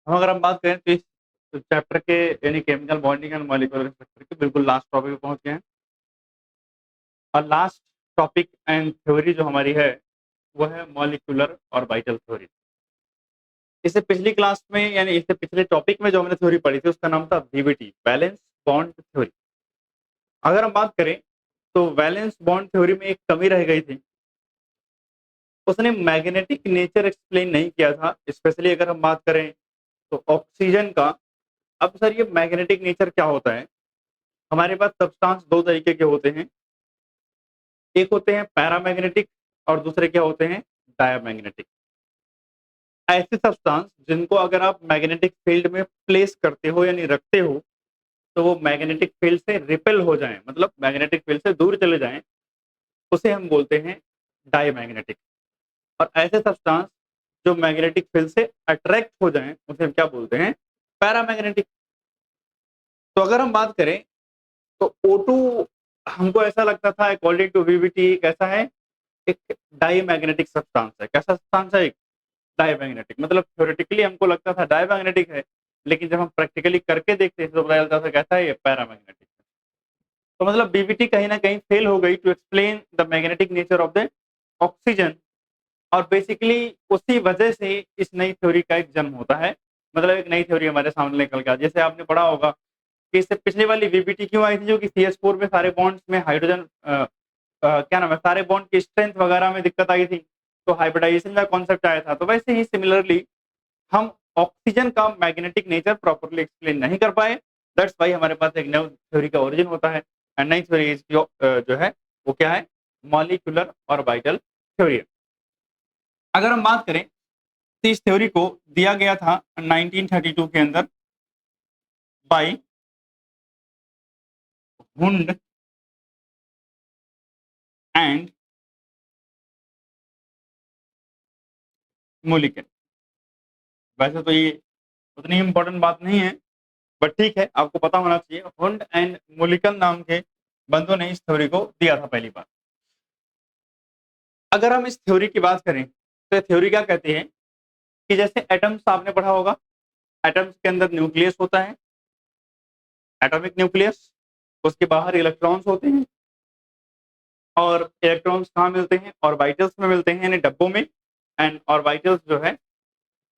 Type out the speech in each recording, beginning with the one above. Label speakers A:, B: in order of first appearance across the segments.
A: अगर हम बात करें तो इस चैप्टर के यानी chemical bonding and molecular structure के बिल्कुल लास्ट टॉपिक पे पहुंच गए हैं। और लास्ट टॉपिक एंड थ्योरी जो हमारी है वो है मॉलिक्यूलर और वाइटल थ्योरी। इससे पिछली क्लास में यानी इससे पिछले टॉपिक में जो हमने थ्योरी पढ़ी थी उसका नाम था वीबीटी, वैलेंस बॉन्ड थ्योरी। अगर हम बात करें तो वैलेंस बॉन्ड थ्योरी में एक कमी रह गई थी, उसने मैग्नेटिक नेचर एक्सप्लेन नहीं किया था। स्पेशली अगर हम बात करें तो ऑक्सीजन का। अब सर ये मैग्नेटिक नेचर क्या होता है? हमारे पास सब्सटेंस दो तरीके के होते हैं, एक होते हैं पैरामैग्नेटिक और दूसरे क्या होते हैं डायामैग्नेटिक। ऐसे सब्सटेंस जिनको अगर आप मैग्नेटिक फील्ड में प्लेस करते हो यानी रखते हो तो वो मैग्नेटिक फील्ड से रिपेल हो जाएं, मतलब मैग्नेटिक फील्ड से दूर चले जाएं, उसे हम बोलते हैं डायमैग्नेटिक। और ऐसे सब्सटेंस जो मैग्नेटिक फील्ड से अट्रैक्ट हो जाएं उसे हम क्या बोलते हैं पैरामैग्नेटिक। तो अगर हम बात करें तो O2 हमको ऐसा लगता था अकॉर्डिंग टू वीबीटी कैसा है, एक डायमैग्नेटिक सब्सटेंस है। कैसा सब्सटेंस है? एक डायमैग्नेटिक। मतलब थ्योरेटिकली हमको लगता था डायमैग्नेटिक है, लेकिन जब हम प्रैक्टिकली करके देखते हैं तो पता चलता था कैसा है ये पैरामैग्नेटिक। तो मतलब बीबीटी कहीं ना कहीं फेल हो गई to explain the magnetic nature of the oxygen. और बेसिकली उसी वजह से इस नई थ्योरी का एक जन्म होता है। मतलब एक नई थ्योरी हमारे सामने निकल के जैसे आपने पढ़ा होगा कि इससे पिछले वाली वीबीटी क्यों आई थी, जो कि CH4 में सारे बॉन्ड्स में हाइड्रोजन क्या नाम है सारे बॉन्ड की स्ट्रेंथ वगैरह में दिक्कत आई थी, तो हाइब्रिडाइजेशन का कॉन्सेप्ट आया था। तो वैसे ही सिमिलरली हम ऑक्सीजन का मैग्नेटिक नेचर प्रॉपरली एक्सप्लेन नहीं कर पाए। दैट्स वाई हमारे पास एक नई थ्योरी का ओरिजिन होता है। एंड नई थ्योरी जो है वो क्या है, मॉलिक्यूलर और वाइटल थ्योरी है। अगर हम बात करें तो इस थ्योरी को दिया गया था 1932 के अंदर बाय हुंड एंड मोलिकन। वैसे तो ये उतनी इंपॉर्टेंट बात नहीं है, बट ठीक है, आपको पता होना चाहिए। हुंड एंड मोलिकन नाम के बंदों ने इस थ्योरी को दिया था पहली बार। अगर हम इस थ्योरी की बात करें तो थ्योरी क्या कहती है कि जैसे एटम्स आपने पढ़ा होगा, एटम्स के अंदर न्यूक्लियस होता है, एटॉमिक न्यूक्लियस। उसके बाहर इलेक्ट्रॉन्स होते हैं, और इलेक्ट्रॉन्स कहाँ मिलते हैं ऑर्बिटल्स में मिलते हैं यानी डब्बों में। एंड ऑर्बिटल्स जो है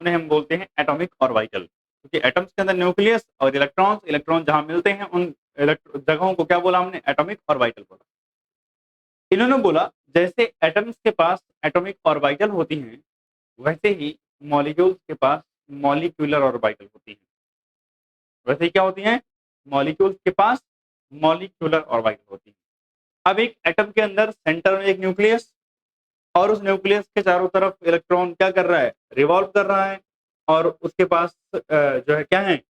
A: उन्हें हम बोलते हैं एटॉमिक ऑर्बिटल, क्योंकि एटम्स के अंदर न्यूक्लियस और इलेक्ट्रॉन्स, इलेक्ट्रॉन जहां मिलते हैं उन जगहों को क्या बोला हमने, एटॉमिक ऑर्बिटल बोला। इन्होंने बोला जैसे एटम्स के पास एटॉमिक ऑर्बिटल होती हैं वैसे ही मॉलिक्यूल्स के पास मॉलिक्यूलर ऑर्बिटल होती हैं। वैसे ही क्या होती हैं, मॉलिक्यूल्स के पास मॉलिक्यूलर ऑर्बिटल होती हैं। अब एक एटम के अंदर सेंटर में एक न्यूक्लियस, और उस न्यूक्लियस के चारों तरफ इलेक्ट्रॉन क्या कर रहा है, रिवॉल्व कर रहा है। और उसके पास जो है क्या है,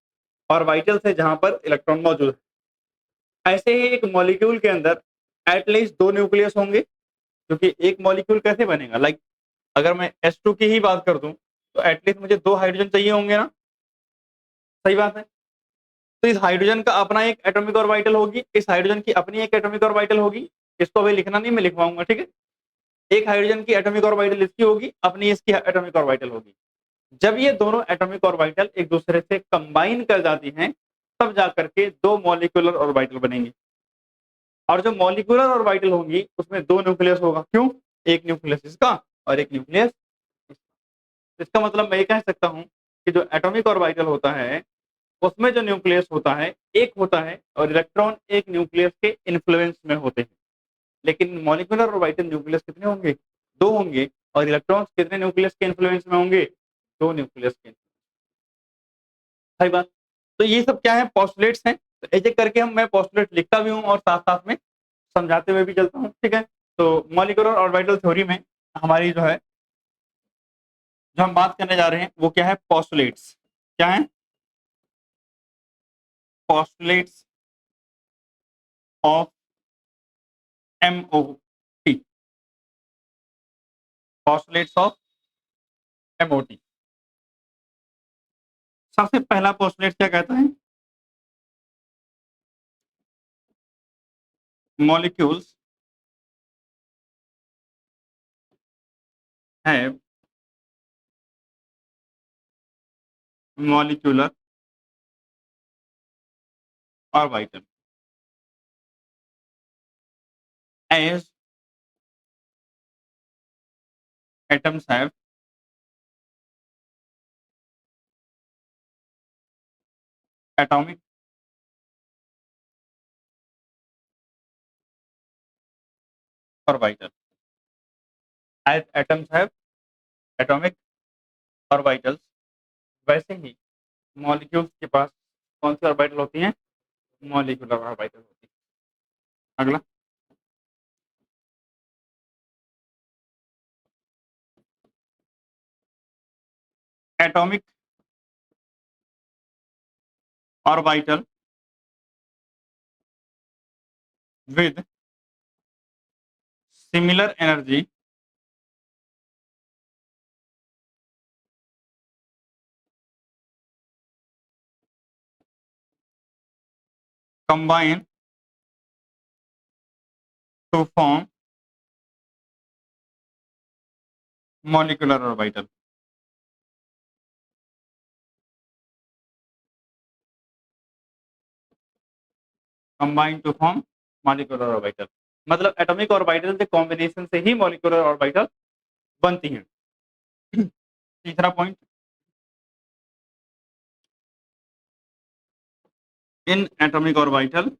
A: ऑर्बिटल्स है जहां पर इलेक्ट्रॉन मौजूद है। ऐसे ही एक मॉलिक्यूल के अंदर एटलीस्ट दो न्यूक्लियस होंगे, क्योंकि एक मॉलिक्यूल कैसे बनेगा, लाइक अगर मैं S2 की ही बात कर दूं तो एटलीस्ट मुझे दो हाइड्रोजन चाहिए होंगे ना। सही बात है। तो इस हाइड्रोजन का अपना एक एटॉमिक ऑर्बिटल होगी, इस हाइड्रोजन की अपनी एक एटॉमिक ऑर्बिटल होगी। इसको अभी लिखना नहीं, मैं लिखवाऊंगा, ठीक है। एक हाइड्रोजन की एटॉमिक ऑर्बिटल इसकी होगी, अपनी इसकी एटॉमिक ऑर्बिटल होगी। जब ये दोनों एटॉमिक ऑर्बिटल एक दूसरे से कंबाइन कर जाती हैं तब जाकर के दो मॉलिक्यूलर ऑर्बिटल बनेंगे। और जो मॉलिक्यूलर ऑर्बिटल होंगी उसमें दो न्यूक्लियस होगा। क्यों? एक न्यूक्लियस इसका और एक न्यूक्लियस इसका। इसका मतलब मैं ये कह सकता हूं कि जो एटॉमिक ऑर्बिटल होता है उसमें जो न्यूक्लियस होता है एक होता है, और इलेक्ट्रॉन एक न्यूक्लियस के इन्फ्लुएंस में होते हैं। लेकिन मॉलिक्यूलर ऑर्बिटल न्यूक्लियस कितने होंगे, दो होंगे। और इलेक्ट्रॉन्स कितने न्यूक्लियस के इन्फ्लुएंस में होंगे, दो न्यूक्लियस के। सही बात। तो ये सब क्या है, पोस्टुलेट्स हैं। तो एक एक करके हम मैं पोस्टुलेट लिखता भी हूँ और साथ साथ में समझाते हुए भी चलता हूँ, ठीक है। तो मॉलिक्यूलर ऑर्बिटल थ्योरी में हमारी जो है जो हम बात करने जा रहे हैं वो क्या है, पोस्टुलेट्स। क्या है, postulates of MOT। Postulates of MOT। सबसे पहला पोस्टुलेट क्या कहता है, molecules have molecular orbital as atoms have atomic orbital as atoms have atomic orbitals वैसे ही मॉलिक्यूल्स के पास कौन सी ऑर्बिटल होती हैं? मॉलिक्यूलर ऑर्बिटल होती है। अगला atomic orbital with similar energy combine to form molecular orbital combine to form molecular orbital मतलब atomic orbital के कॉम्बिनेशन से ही मॉलिक्यूलर ऑर्बिटल बनती हैं। तीसरा point in atomic orbital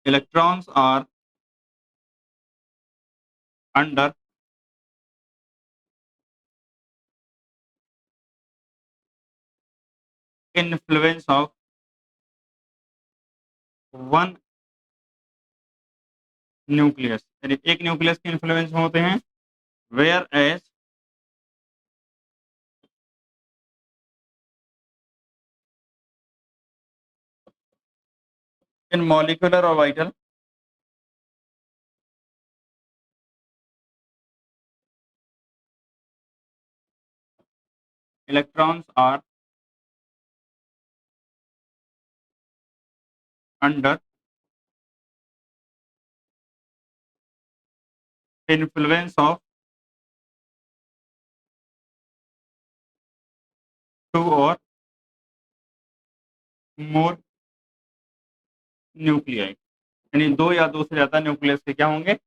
A: electrons are under influence of one nucleus यानी एक nucleus के इन्फ्लुएंस में होते हैं whereas in molecular orbital electrons are under influence of two और मोर न्यूक्लियाई यानी दो या दो से ज्यादा न्यूक्लियस के क्या होंगे?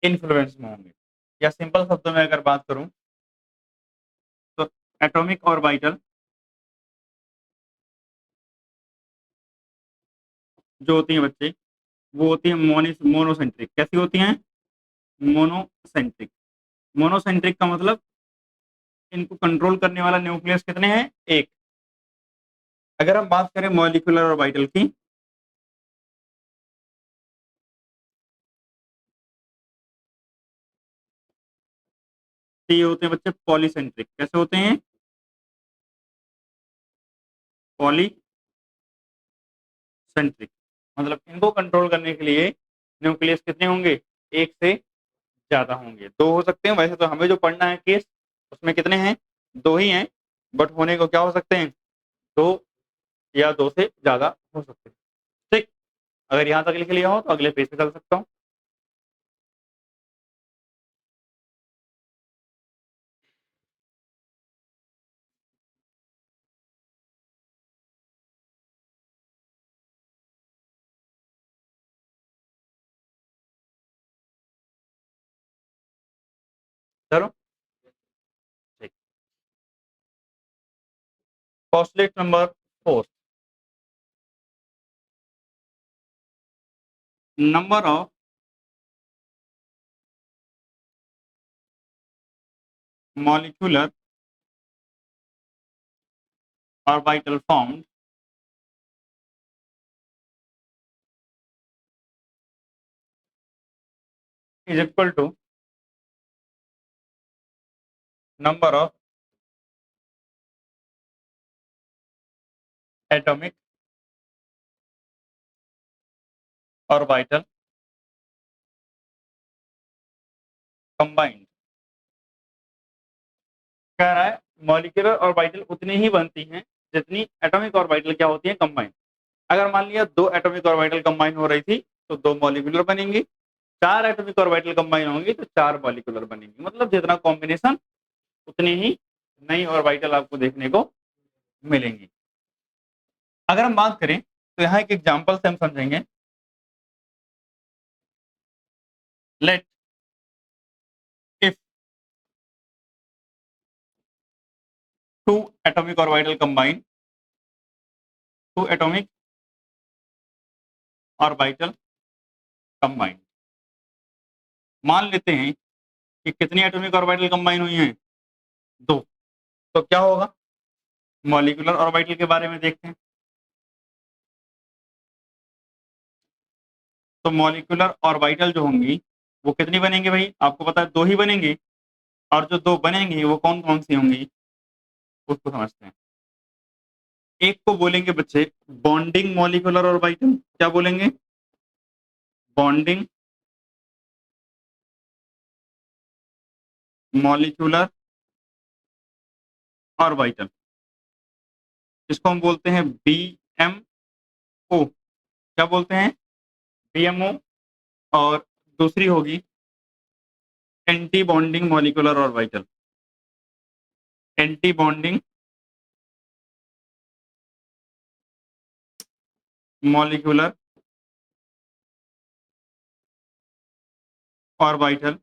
A: इन्फ्लुएंस में होंगे। या सिंपल शब्दों में अगर बात करूं तो एटॉमिक ऑर्बिटल जो होती हैं बच्चे वो होती हैं मोनोसेंट्रिक। कैसी होती हैं? मोनोसेंट्रिक। मोनोसेंट्रिक का मतलब इनको कंट्रोल करने वाला न्यूक्लियस कितने हैं? एक। अगर हम बात करें मॉलिक्यूलर ऑर्बिटल की तो ये होते हैं बच्चे पॉलीसेंट्रिक। कैसे होते हैं? पॉलीसेंट्रिक मतलब इनको कंट्रोल करने के लिए न्यूक्लियस कितने होंगे? एक से ज्यादा होंगे। दो हो सकते हैं वैसे तो हमें जो पढ़ना है केस उसमें कितने हैं? दो ही हैं, बट होने को क्या हो सकते हैं? दो या दो से ज्यादा हो सकते हैं। ठीक, अगर यहाँ तक लिख लिया हो तो अगले पेज पे चल सकता हूँ। चलो ठीक। Postulate number 4 number of molecular orbital formed is equal to number of atomic orbital combined। कह रहा है मॉलिक्यूलर ऑर्बिटल उतनी ही बनती हैं जितनी एटॉमिक ऑर्बिटल क्या होती है? कंबाइन। अगर मान लिया दो एटॉमिक ऑर्बिटल कंबाइन हो रही थी तो 2 मॉलिक्यूलर बनेंगी, 4 एटॉमिक ऑर्बिटल कंबाइन होंगी तो 4 मॉलिक्यूलर बनेंगी। मतलब जितना कॉम्बिनेशन उतनी ही नई ऑर्बिटल आपको देखने को मिलेंगी। अगर हम बात करें तो यहाँ एक एग्जांपल से हम समझेंगे। Let if 2 atomic orbital combine, 2 atomic orbital combine, मान लेते हैं कि कितनी एटॉमिक ऑर्बिटल कंबाइन हुई हैं, 2। तो क्या होगा, मॉलिक्यूलर ऑर्बिटल के बारे में देखते हैं। तो मॉलिक्यूलर ऑर्बिटल जो होंगी वो कितनी बनेंगी भाई, आपको पता है 2 ही बनेंगी। और जो 2 बनेंगी वो कौन कौन सी होंगी उसको समझते हैं। एक को बोलेंगे बच्चे बॉन्डिंग मॉलिक्यूलर ऑर्बिटल। क्या बोलेंगे, बॉन्डिंग मॉलिक्यूलर ऑर्बिटल, इसको हम बोलते हैं BMO। क्या बोलते हैं, BMO। और दूसरी होगी anti bonding molecular orbital, anti bonding molecular orbital,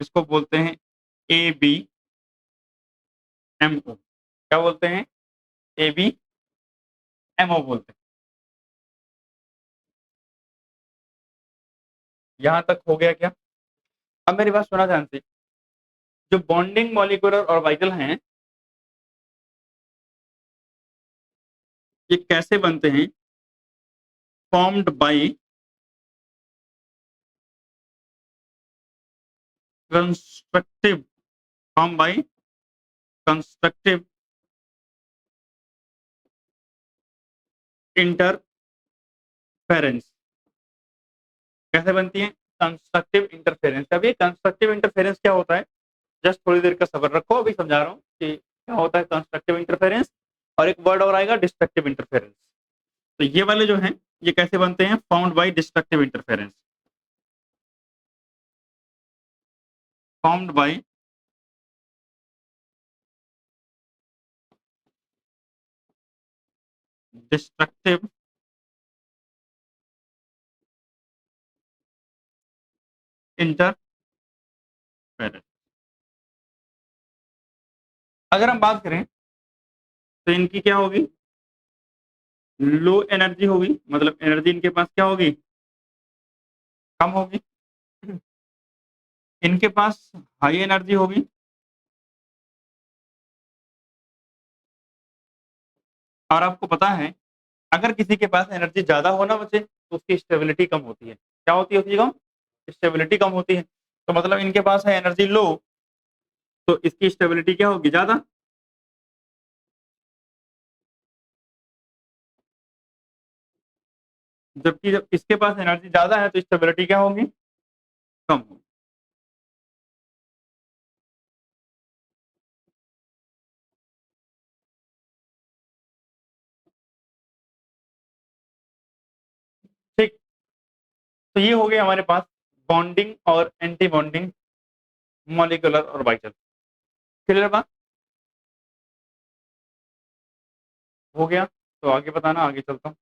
A: इसको बोलते हैं ABMO। क्या बोलते हैं, ABMO बोलते हैं। यहां तक हो गया क्या। अब मेरी बात सुना ध्यान से, जो बॉन्डिंग मॉलिक्यूलर ऑर्बिटल हैं ये कैसे बनते हैं, formed by constructive, form by constructive interference. कैसे बनती है, कंस्ट्रक्टिव इंटरफेरेंस। अभी कंस्ट्रक्टिव इंटरफेरेंस क्या होता है, जस्ट थोड़ी देर का सब्र रखो, अभी समझा रहा हूँ कि क्या होता है कंस्ट्रक्टिव इंटरफेरेंस। और एक वर्ड और आएगा डिस्ट्रक्टिव इंटरफेरेंस। तो ये वाले जो हैं ये कैसे बनते हैं, found by destructive interference, found by destructive interference. अगर हम बात करें तो इनकी क्या होगी, लो एनर्जी होगी, मतलब एनर्जी इनके पास क्या होगी, कम होगी। इनके पास हाई एनर्जी होगी, और आपको पता है अगर किसी के पास एनर्जी ज्यादा होना बचे तो उसकी स्टेबिलिटी कम होती है। क्या होती है कम, स्टेबिलिटी कम होती है। तो मतलब इनके पास है एनर्जी लो, तो इसकी स्टेबिलिटी क्या होगी, ज्यादा। जबकि जब इसके पास एनर्जी ज्यादा है तो स्टेबिलिटी क्या होगी, कम होगी। ठीक, तो ये हो गया हमारे पास बॉन्डिंग और anti bonding molecular orbital. Clear बात, हो गया। तो आगे बताना, आगे चलता हूँ।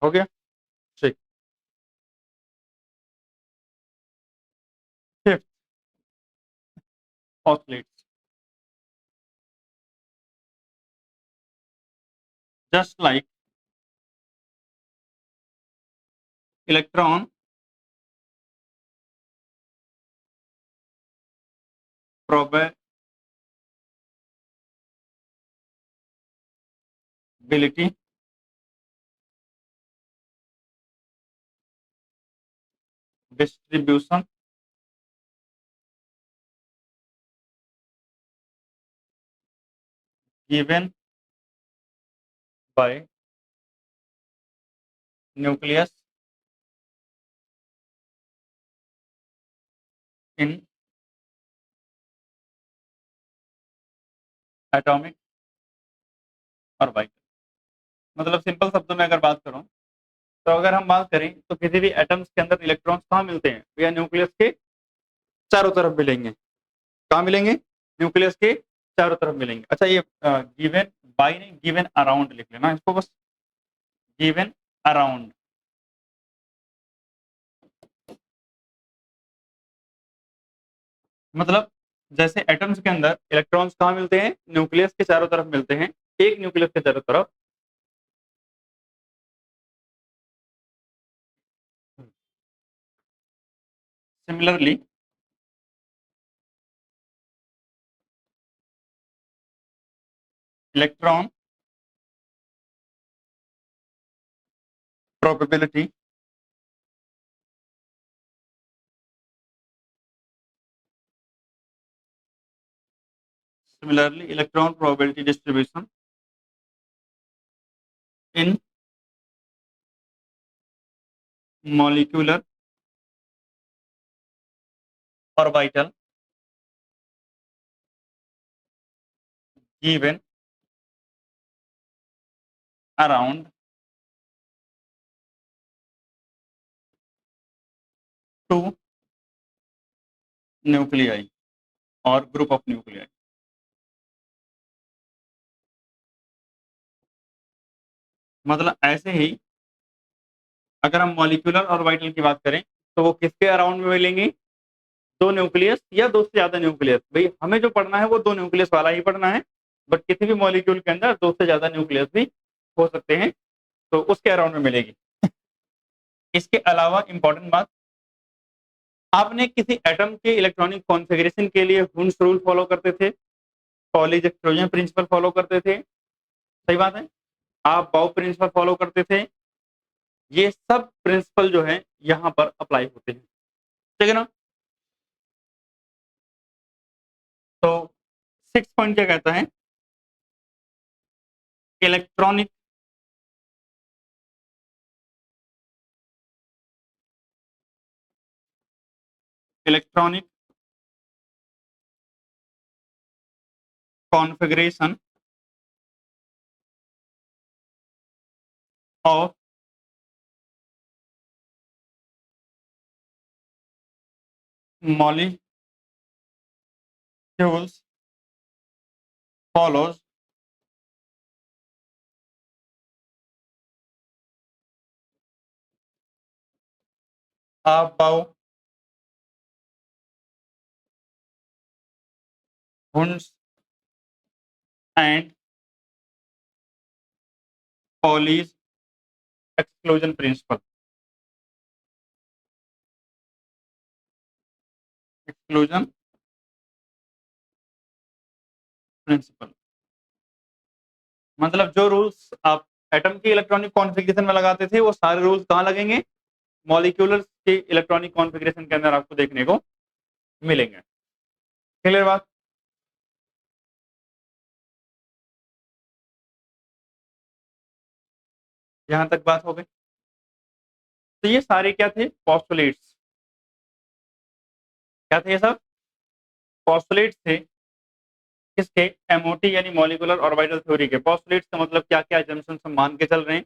A: हो गया, ठीक। Fifth, postulates, just like electron probability distribution given by nucleus in atomic orbital. मतलब सिंपल शब्दों में अगर बात करूं, तो अगर हम बात करें तो किसी भी एटम्स के अंदर इलेक्ट्रॉन्स कहाँ मिलते हैं? या न्यूक्लियस के चारों तरफ मिलेंगे। कहाँ मिलेंगे? न्यूक्लियस के चारों तरफ मिलेंगे। अच्छा, ये गिवन बाय नहीं, गिवन अराउंड लिख लेना इसको बस, गिवन अराउंड। मतलब जैसे एटम्स के अंदर इलेक्ट्रॉन्स कहाँ मिलते हैं? न्यूक्लियस के चारों तरफ मिलते हैं, एक न्यूक्लियस के चारों तरफ। Similarly electron probability similarly electron probability distribution in molecular orbital given around two nuclei और ग्रुप ऑफ न्यूक्लियाई। मतलब ऐसे ही अगर हम मॉलिक्यूलर ऑर्बिटल की बात करें, तो वो किसके अराउंड में मिलेंगे? दो न्यूक्लियस या दो से ज्यादा न्यूक्लियस। भाई हमें जो पढ़ना है वो दो न्यूक्लियस वाला ही पढ़ना है, बट किसी भी मॉलिक्यूल के अंदर दो से ज्यादा न्यूक्लियस भी हो सकते हैं, तो उसके अराउंड में मिलेगी। इसके अलावा इंपॉर्टेंट बात, आपने किसी एटम के इलेक्ट्रॉनिक कॉन्फ़िगरेशन के लिए हुन्स रूल फॉलो करते थे, पॉलीज एक्सक्लूजन प्रिंसिपल फॉलो करते थे, सही बात है, आप बाउ प्रिंसिपल फॉलो करते थे। ये सब प्रिंसिपल जो है यहाँ पर अप्लाई होते हैं, ठीक है ना? तो 6 पॉइंट क्या कहता है? Electronic electronic configuration of molecules follows about Hund's and Pauli's exclusion principle। Exclusion principle मतलब जो रूल्स आप एटम की इलेक्ट्रॉनिक कॉन्फ़िगरेशन में लगाते थे, वो सारे रूल्स कहाँ लगेंगे? मॉलिक्यूलर के इलेक्ट्रॉनिक कॉन्फ़िगरेशन के अंदर आपको देखने को मिलेंगे। क्लियर बात? यहां तक बात हो गई। तो ये सारे क्या थे? पॉस्टुलेट्स। क्या थे ये सब? पॉस्टुलेट्स थे किसके? एमओटी यानी मॉलिक्यूलर ऑर्बिटल थ्योरी के। पॉस्टुलेट्स का मतलब क्या क्या जंक्शन हम मान के चल रहे हैं।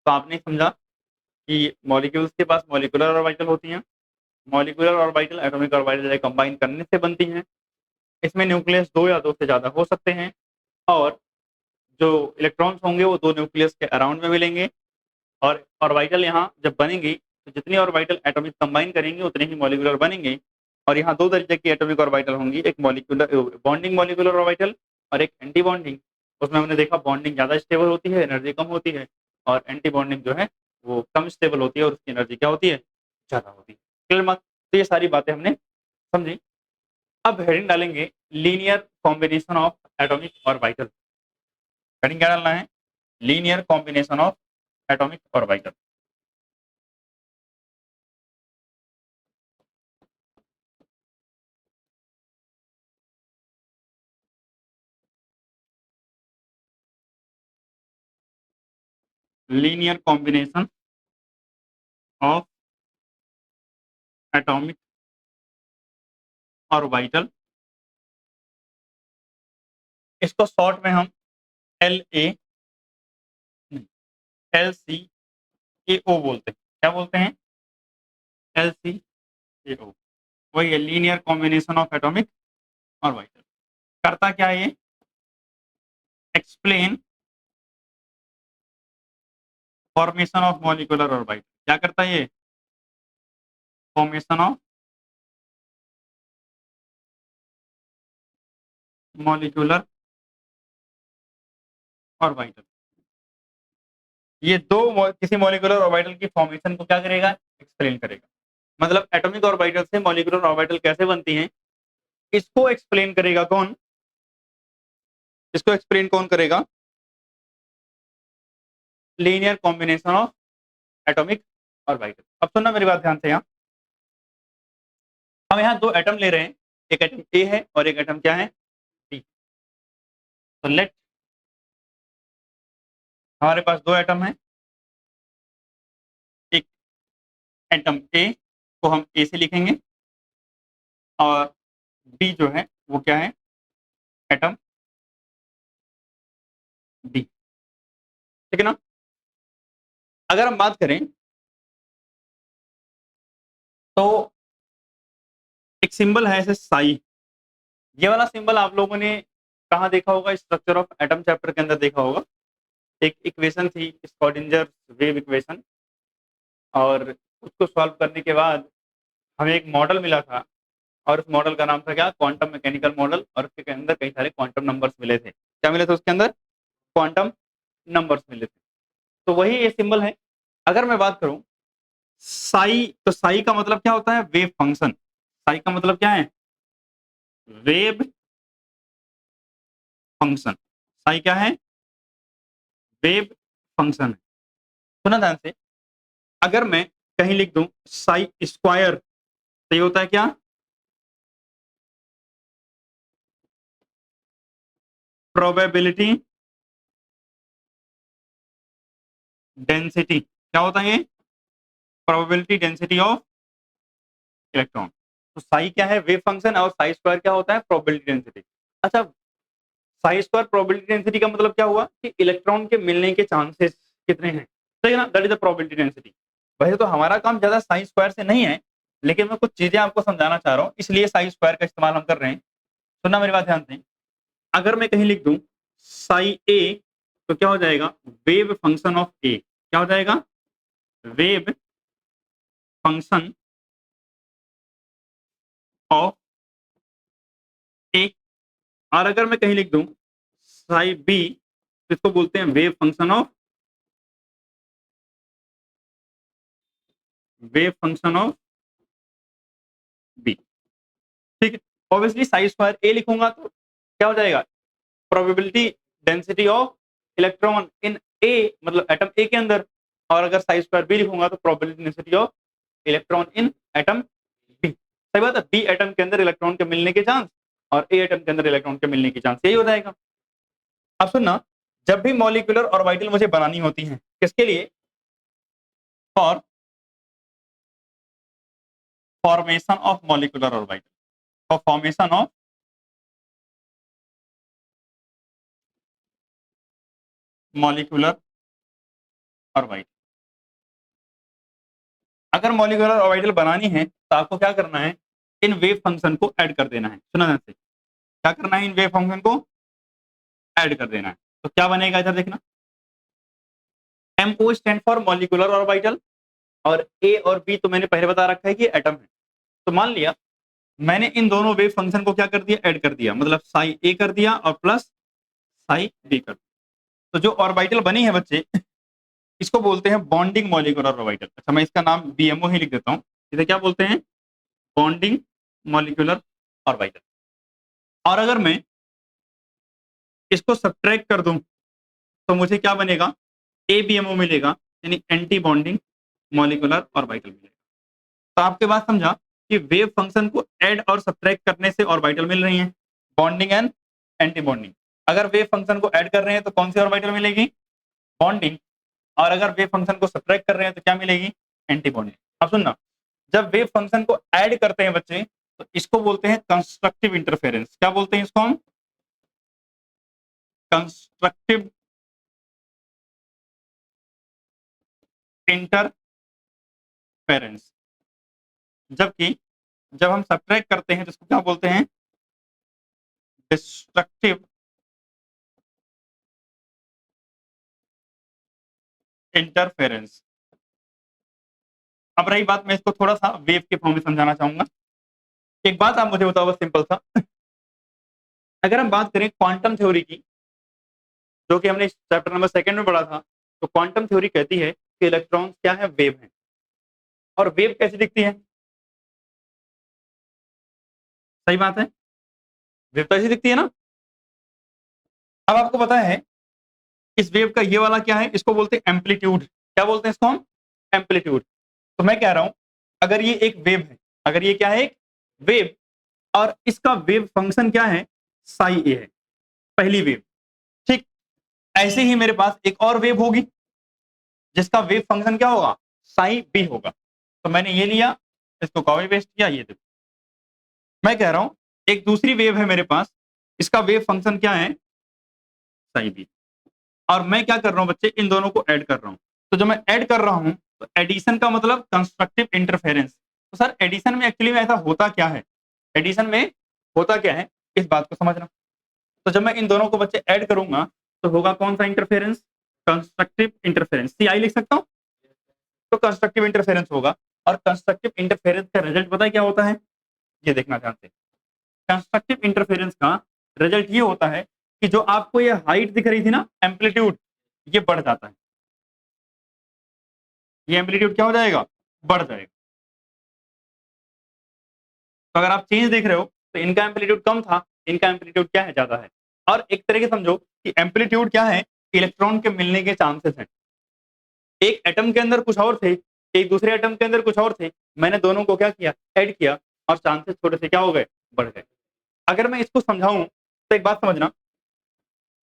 A: तो आपने समझा कि मॉलिक्यूल्स के पास मॉलिक्यूलर ऑर्बिटल होती हैं, molecular orbital atomic orbital combine करने से बनती हैं। इसमें न्यूक्लियस दो या दो से ज्यादा हो सकते हैं, और जो इलेक्ट्रॉन्स होंगे वो दो न्यूक्लियस के अराउंड में मिलेंगे। और ऑर्बिटल यहाँ जब बनेंगी, तो जितनी ऑर्बिटल एटॉमिक कंबाइन करेंगे उतने ही मॉलिक्यूलर बनेंगे। और यहाँ दो तरीके की एटॉमिक ऑर्बिटल होंगी, एक मॉलिक्यूलर बॉन्डिंग मॉलिक्यूलर ऑर्बिटल और एक एंटी बॉन्डिंग। उसमें हमने देखा बॉन्डिंग ज्यादा स्टेबल होती है, एनर्जी कम होती है, और एंटी बॉन्डिंग जो है वो कम स्टेबल होती है और उसकी एनर्जी क्या होती है? ज्यादा होती है। क्लियर मत? तो ये सारी बातें हमने समझी। अब हेडिंग डालेंगे linear combination of atomic orbital. Heading क्या डालना है? Linear combination of atomic orbital. Linear combination of atomic orbital, इसको शॉर्ट में हम LCAO बोलते हैं। क्या बोलते हैं? LCAO। वही है linear combination of atomic orbital. करता क्या है ये? Explain formation of molecular orbital. क्या करता है ये? Formation of molecular orbital. ये किसी मॉलिक्यूलर ऑर्बिटल की फॉर्मेशन को क्या करेगा? एक्सप्लेन करेगा। मतलब एटॉमिक ऑर्बिटल से मॉलिक्यूलर ऑर्बिटल कैसे बनती हैं, इसको एक्सप्लेन करेगा कौन? इसको एक्सप्लेन कौन करेगा? Linear combination of atomic orbital. अब सुनना मेरी बात ध्यान से। यहाँ हम यहाँ दो एटम ले रहे हैं, एक एटम ए है और एक एटम क्या है? बी। तो लेट हमारे पास दो एटम है, एक एटम ए को हम ए से लिखेंगे और बी जो है वो क्या है? Atom B. ठीक है ना? अगर हम बात करें तो एक सिंबल है ऐसे साई। ये वाला सिंबल आप लोगों ने कहाँ देखा होगा? स्ट्रक्चर ऑफ एटम चैप्टर के अंदर देखा होगा। एक इक्वेशन थी स्क्रोडिंजर वेव इक्वेशन, और उसको सॉल्व करने के बाद हमें एक मॉडल मिला था और उस मॉडल का नाम था क्या? Quantum mechanical model. और उसके अंदर कई सारे क्वांटम नंबर्स मिले थे। क्या मिले थे उसके अंदर? क्वांटम नंबर्स मिले थे। तो वही ये सिंबल है। अगर मैं बात करूं साई, तो साई का मतलब क्या होता है? Wave function. साई का मतलब क्या है? Wave function. साई क्या है? वेव फंक्शन है। सुना ध्यान से। अगर मैं कहीं लिख दूं साई स्क्वायर, तो ये होता है क्या? Probability density. क्या होता है ये? Probability density of electron. तो साई क्या है? Wave function. और साई स्क्वायर क्या होता है? Probability density. अच्छा, साई स्क्वायर प्रोबेबिलिटी डेंसिटी का मतलब क्या हुआ कि इलेक्ट्रॉन के मिलने के चांसेस कितने हैं। सही है ना? That is the probability density. वैसे तो हमारा काम ज्यादा साई स्क्वायर से नहीं है, लेकिन मैं कुछ चीजें आपको समझाना चाह रहा हूँ, इसलिए साई स्क्वायर का इस्तेमाल हम कर रहे हैं। सुनना मेरी बात ध्यान से। अगर मैं कहीं लिख दूं साई ए, तो क्या हो जाएगा? वेव फंक्शन ऑफ ए। क्या हो जाएगा? वेव फंक्शन ऑफ ए। और अगर मैं कहीं लिख दूं साई बी, तो इसको बोलते हैं वेव फंक्शन ऑफ बी। ठीक है। ऑब्वियसली साई स्क्वायर ए लिखूंगा तो क्या हो जाएगा? Probability density of electron in a, मतलब एटम ए के अंदर। और अगर साई स्क्वायर बी लिखूंगा तो probability density of electron in atom B. सही बात है। बी एटम के अंदर इलेक्ट्रॉन के मिलने के चांस और ए एटम के अंदर इलेक्ट्रॉन के मिलने की चांस, यही हो जाएगा। अब सुनना, जब भी मॉलिक्यूलर ऑर्बिटल मुझे बनानी होती है, किसके लिए? For formation of molecular orbital. For formation of molecular orbital. अगर मॉलिक्यूलर ऑर्बिटल बनानी है तो आपको क्या करना है? इन वेव फंक्शन को ऐड कर देना है। सुना ध्यान से। क्या करना है? इन वेव फंक्शन को ऐड कर देना है। तो क्या बनेगा इधर देखना। MO stand for molecular orbital, और ए और बी तो मैंने पहले बता रखा है कि एटम है। तो मान लिया मैंने इन दोनों वेव फंक्शन को क्या कर दिया? ऐड कर दिया। मतलब साई ए कर दिया और प्लस साई बी कर दिया। तो जो ऑर्बिटल बनी है बच्चे, इसको बोलते हैं बॉन्डिंग मॉलिक्यूलर ऑर्बिटल। अच्छा, मैं इसका नाम BMO ही लिख देता हूँ। इसे क्या बोलते हैं? Bonding molecular orbital. और अगर मैं इसको सब्ट्रैक्ट कर दूं तो मुझे क्या बनेगा? ABMO मिलेगा, यानी एंटी बॉन्डिंग मॉलिक्यूलर ऑर्बिटल मिलेगा। तो आपके बात समझा कि वेव फंक्शन को ऐड और सब्ट्रैक्ट करने से ऑर्बिटल मिल रही है, बॉन्डिंग एंड एंटी बॉन्डिंग। अगर वेव फंक्शन को ऐड कर रहे हैं तो कौन सी ऑर्बिटल मिलेगी? बॉन्डिंग। और अगर वेव फंक्शन को सब्ट्रैक्ट कर रहे हैं तो क्या मिलेगी, एंटीपोनी। अब सुनना, जब वेव फंक्शन को ऐड करते हैं बच्चे तो इसको बोलते हैं कंस्ट्रक्टिव इंटरफेरेंस। क्या बोलते हैं इसको हम, कंस्ट्रक्टिव इंटरफेरेंस। जबकि जब हम सब्ट्रैक्ट करते हैं तो इसको क्या बोलते हैं, डिस्ट्रक्टिव इंटरफेरेंस। अब रही बात, मैं इसको थोड़ा सा वेव के फॉर्म में समझाना चाहूंगा। एक बात आप मुझे बताओ, बस सिंपल सा, अगर हम बात करें क्वांटम थ्योरी की, जो कि हमने चैप्टर नंबर 2 में पढ़ा था, तो क्वांटम थ्योरी कहती है कि इलेक्ट्रॉन क्या है, वेव है। और वेव कैसी दिखती है, सही बात है, वेव तो ऐसी दिखती है ना। अब आपको पता है इस वेव का ये वाला क्या है, इसको बोलते हैं एम्पलीट्यूड। क्या बोलते हैं इसको हम, एम्पलीट्यूड। तो मैं कह रहा हूं अगर ये एक वेव है, अगर ये क्या है, एक वेव, और इसका वेव फंक्शन क्या है, साई ए है, पहली वेव। ठीक, ऐसे ही मेरे पास एक और वेव होगी जिसका वेव फंक्शन क्या होगा, साई बी होगा। तो मैंने ये लिया, इसको कॉपी पेस्ट किया, ये देखो। मैं कह रहा हूं एक दूसरी वेव है मेरे पास, इसका वेव फंक्शन क्या है, साई बी। और मैं क्या कर रहा हूं बच्चे, इन दोनों को ऐड कर रहा हूं। तो जब मैं ऐड कर रहा हूं तो एडिशन का मतलब कंस्ट्रक्टिव इंटरफेरेंस। तो सर एडिशन में एक्चुअली में ऐसा होता क्या है, एडिशन में होता क्या है, इस बात को समझना। तो जब मैं इन दोनों को बच्चे ऐड करूंगा तो होगा कौन सा इंटरफेरेंस, कंस्ट्रक्टिव इंटरफेरेंस। सी आई लिख सकता हूं, तो कंस्ट्रक्टिव इंटरफेरेंस होगा। और कंस्ट्रक्टिव इंटरफेरेंस का रिजल्ट पता है क्या होता है, ये देखना चाहते हैं। कंस्ट्रक्टिव इंटरफेरेंस का रिजल्ट ये होता है कि जो आपको ये हाइट दिख रही थी ना, एम्पलीट्यूड, ये बढ़ जाता है। ये एम्पलीट्यूड क्या हो जाएगा, बढ़ जाएगा। तो अगर आप चेंज देख रहे हो तो इनका एम्पलीट्यूड कम था, इनका एम्पलीट्यूड क्या है, ज्यादा है। और एक तरीके से समझो कि एम्पलीट्यूड क्या है, इलेक्ट्रॉन के मिलने के चांसेस हैं। एक एटम के अंदर कुछ और थे, एक दूसरे एटम के अंदर कुछ और थे, मैंने दोनों को क्या किया, ऐड किया, और चांसेस थोड़े से क्या हो गए, बढ़ गए। अगर मैं इसको समझाऊं तो एक बात समझना,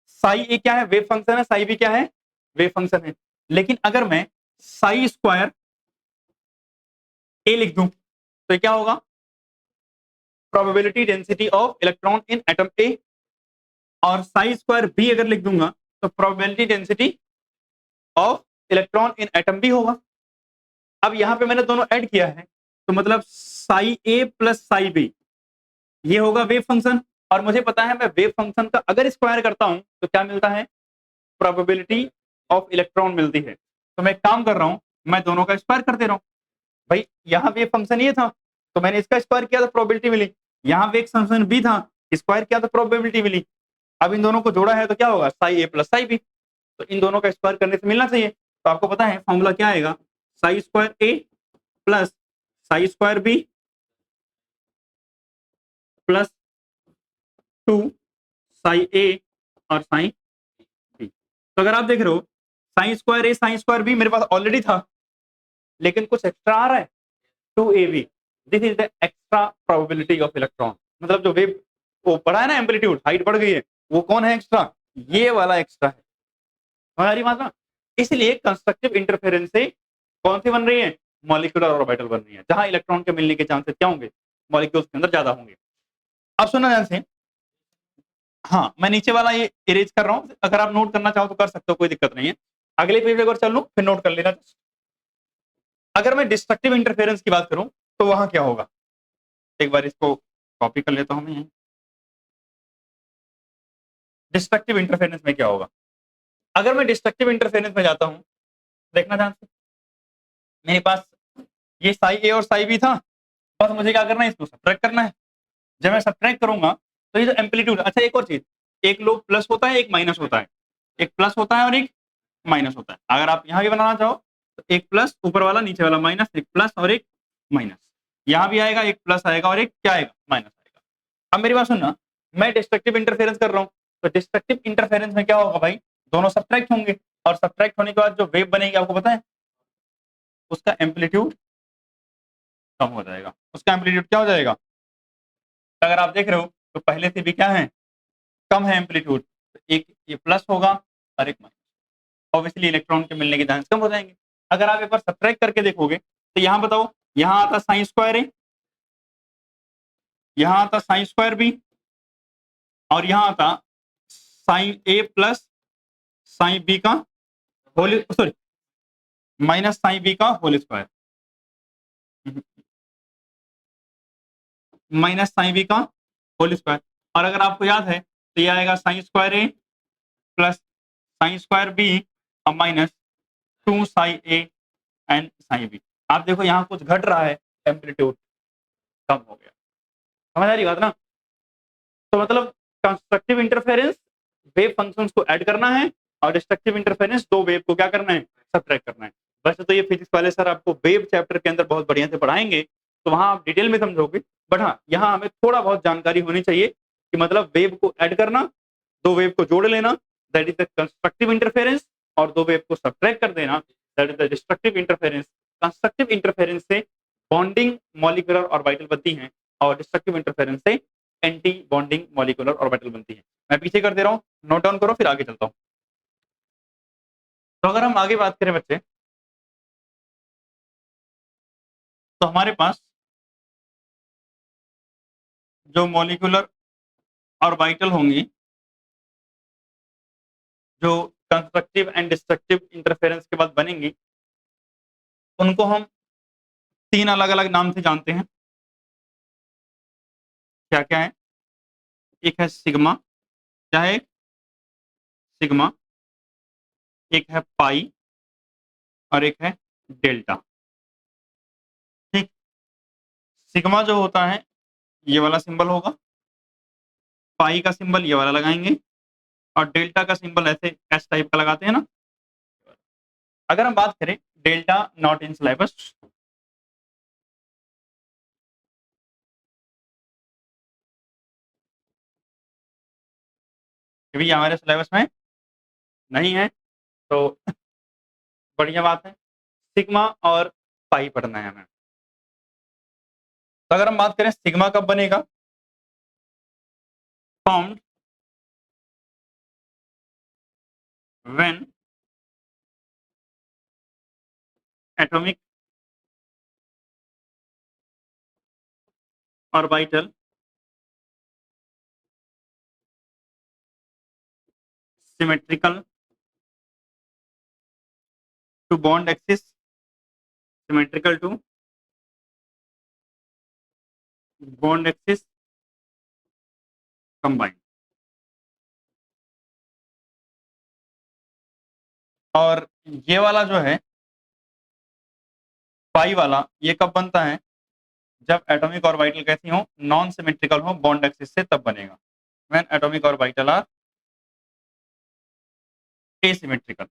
A: साई ए क्या है, वेव फंक्शन है, साई बी क्या है, वेव फंक्शन है। लेकिन अगर मैं साई स्क्वायर ए लिख दूं तो ये क्या होगा, probability density of electron in atom A. और साई स्क्वायर बी अगर लिख दूंगा तो probability density of electron in atom B होगा। अब यहां पे मैंने दोनों ऐड किया है, तो मतलब साई ए प्लस साई बी, ये होगा वेव फंक्शन। और मुझे पता है मैं वेव फंक्शन का अगर स्क्वायर करता हूं तो क्या मिलता है, प्रोबेबिलिटी ऑफ इलेक्ट्रॉन मिलती है। तो मैं काम कर रहा हूं, मैं दोनों का स्क्वायर कर दे रहा हूं। भाई यहाँ वेव फंक्शन ये था तो मैंने इसका स्क्वायर किया तो प्रोबेबिलिटी मिली, यहाँ वेव फंक्शन बी था, स्क्वायर किया तो प्रोबेबिलिटी मिली। अब इन दोनों को जोड़ा है तो क्या होगा, साई ए प्लस साई बी। तो इन दोनों का स्क्वायर करने से मिलना चाहिए। तो आपको पता है फॉर्मूला क्या आएगा, psi square A plus psi square B plus 2 psi A और साई बी। तो अगर आप देख रहे हो psi square A psi square B मेरे पास ऑलरेडी था, लेकिन कुछ एक्स्ट्रा आ रहा है, 2ab, this is the extra probability of electron. मतलब जो वेव वो बढ़ा है ना, एम्पलीट्यूड हाइट बढ़ गई है, वो कौन है एक्स्ट्रा, ये वाला एक्स्ट्रा है। हमारी बात ना, इसलिए कंस्ट्रक्टिव इंटरफेरेंस से कौन सी बन रही है, मॉलिक्यूलर ऑर्बिटल बन रही है, जहां इलेक्ट्रॉन के मिलने के चांसेस क्या होंगे, मॉलिक्यूल्स के अंदर ज्यादा होंगे। अब सुनना ध्यान से, हाँ मैं नीचे वाला ये इरेज कर रहा हूं, अगर आप नोट करना चाहो तो कर सकते हो, कोई दिक्कत नहीं है। अगले पेज अगर चल लूं फिर नोट कर लेना। अगर मैं डिस्ट्रक्टिव इंटरफेरेंस की बात करूं तो वहां क्या होगा, एक बार इसको कॉपी कर लेता हूं मैं। डिस्ट्रक्टिव इंटरफेरेंस में क्या होगा, अगर मैं डिस्ट्रक्टिव इंटरफेरेंस में जाता हूं, देखना ध्यान से, मेरे पास ये साई ए और साई बी था, बस मुझे क्या करना है, इसको सब्ट्रैक्ट करना है। जब मैं सब्ट्रैक्ट करूंगा तो ये जो एम्पलीट्यूड, अच्छा एक और चीज, एक लोग प्लस होता है एक माइनस होता है, एक प्लस होता है और एक माइनस होता है। अगर आप यहाँ भी बनाना चाहो तो एक प्लस ऊपर वाला, नीचे वाला माइनस, एक प्लस और एक माइनस, यहाँ भी आएगा, एक प्लस आएगा और एक क्या आएगा, माइनस आएगा। अब मेरी बात सुनना, मैं डिस्ट्रक्टिव इंटरफेरेंस कर रहा हूँ, तो डिस्ट्रक्टिव इंटरफेरेंस में क्या होगा भाई, दोनों सब्ट्रैक्ट होंगे, और सब्ट्रैक्ट होने के बाद जो वेव बनेगी आपको पता है, उसका एम्पलीट्यूड कम हो जाएगा, उसका एम्पलीट्यूड क्या हो जाएगा। तो अगर आप देख रहे हो तो पहले से भी क्या है, कम है एम्पलीट्यूड, तो एक ये प्लस होगा और एक माइनस। ऑब्वियसली इलेक्ट्रॉन के मिलने के चांस कम हो जाएंगे। अगर आप एक बार सब्ट्रैक्ट करके देखोगे तो यहाँ बताओ, यहाँ आता साइन स्क्वायर ए, यहाँ आता साइन स्क्वायर बी, और यहाँ आता sine A plus sine B का whole, sorry minus sine B का whole square, minus sine B का होल स्क्वायर। और अगर आपको याद है तो ये आएगा sine square A plus sine square B और minus 2 sine A and sine B. आप देखो यहाँ कुछ घट रहा है, एम्पलीट्यूड कम हो गया। समझ आ रही बात ना? तो मतलब कंस्ट्रक्टिव इंटरफेरेंस वेव फंक्शंस को ऐड करना है और डिस्ट्रक्टिव इंटरफेरेंस दो वेव को क्या करना है, सब्ट्रैक्ट करना है। वैसे तो ये फिजिक्स वाले सर आपको वेव चैप्टर के अंदर बहुत बढ़िया से पढ़ाएंगे, तो वहां आप डिटेल में समझोगे, बट हाँ यहाँ हमें थोड़ा बहुत जानकारी होनी चाहिए कि मतलब वेव को ऐड करना, दो वेव को जोड़ लेना, that is the constructive interference, और दो वेव को सब्ट्रैक्ट कर देना, that is the destructive interference. Constructive interference से बॉन्डिंग मॉलिक्यूलर ऑर्बिटल बनती है और डिस्ट्रक्टिव इंटरफेरेंस से एंटी बॉन्डिंग मॉलिक्यूलर ऑर्बिटल बनती है। मैं पीछे कर दे रहा हूँ, नोट डाउन करो, फिर आगे चलता हूँ। तो अगर हम आगे बात करें बच्चे, तो हमारे पास जो मॉलिक्यूलर ऑर्बिटल होंगी, जो कंस्ट्रक्टिव एंड डिस्ट्रक्टिव इंटरफेरेंस के बाद बनेंगी, उनको हम तीन अलग अलग नाम से जानते हैं। क्या क्या है? एक है सिग्मा, क्या है? सिग्मा, एक है पाई और एक है डेल्टा। ठीक, सिग्मा जो होता है ये वाला सिंबल होगा, पाई का सिंबल ये वाला लगाएंगे, और डेल्टा का सिंबल ऐसे एस टाइप का लगाते हैं ना। अगर हम बात करें डेल्टा नॉट इन सिलेबस, भी हमारे सिलेबस में नहीं है, तो बढ़िया बात है। सिग्मा और पाई पढ़ना है हमें। तो अगर हम बात करें सिग्मा कब बनेगा, found when atomic orbital symmetrical to bond axis, symmetrical to bond axis combined. और ये वाला जो है पाई वाला, ये कब बनता है, जब एटॉमिक ऑर्बिटल कैसी हो, नॉन सिमेट्रिकल हो बॉन्ड एक्सिस से, तब बनेगा। When atomic orbital are asymmetrical.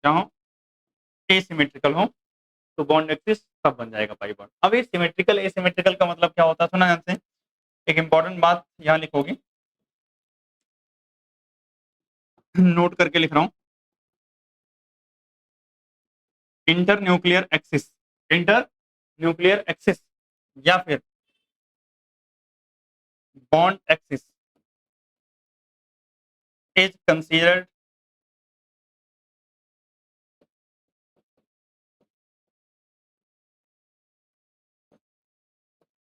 A: क्या हो? एसिमेट्रिकल हो तो बॉन्ड एक्सिस तब बन जाएगा पाई बॉन्ड। अब ये सिमेट्रिकल एसिमेट्रिकल का मतलब क्या होता है, सुना ध्यान से, एक इंपॉर्टेंट बात यहाँ लिखोगी, नोट करके लिख रहा हूं। Inter nuclear axis, inter nuclear axis या फिर बॉन्ड एक्सिस इज कंसीडर्ड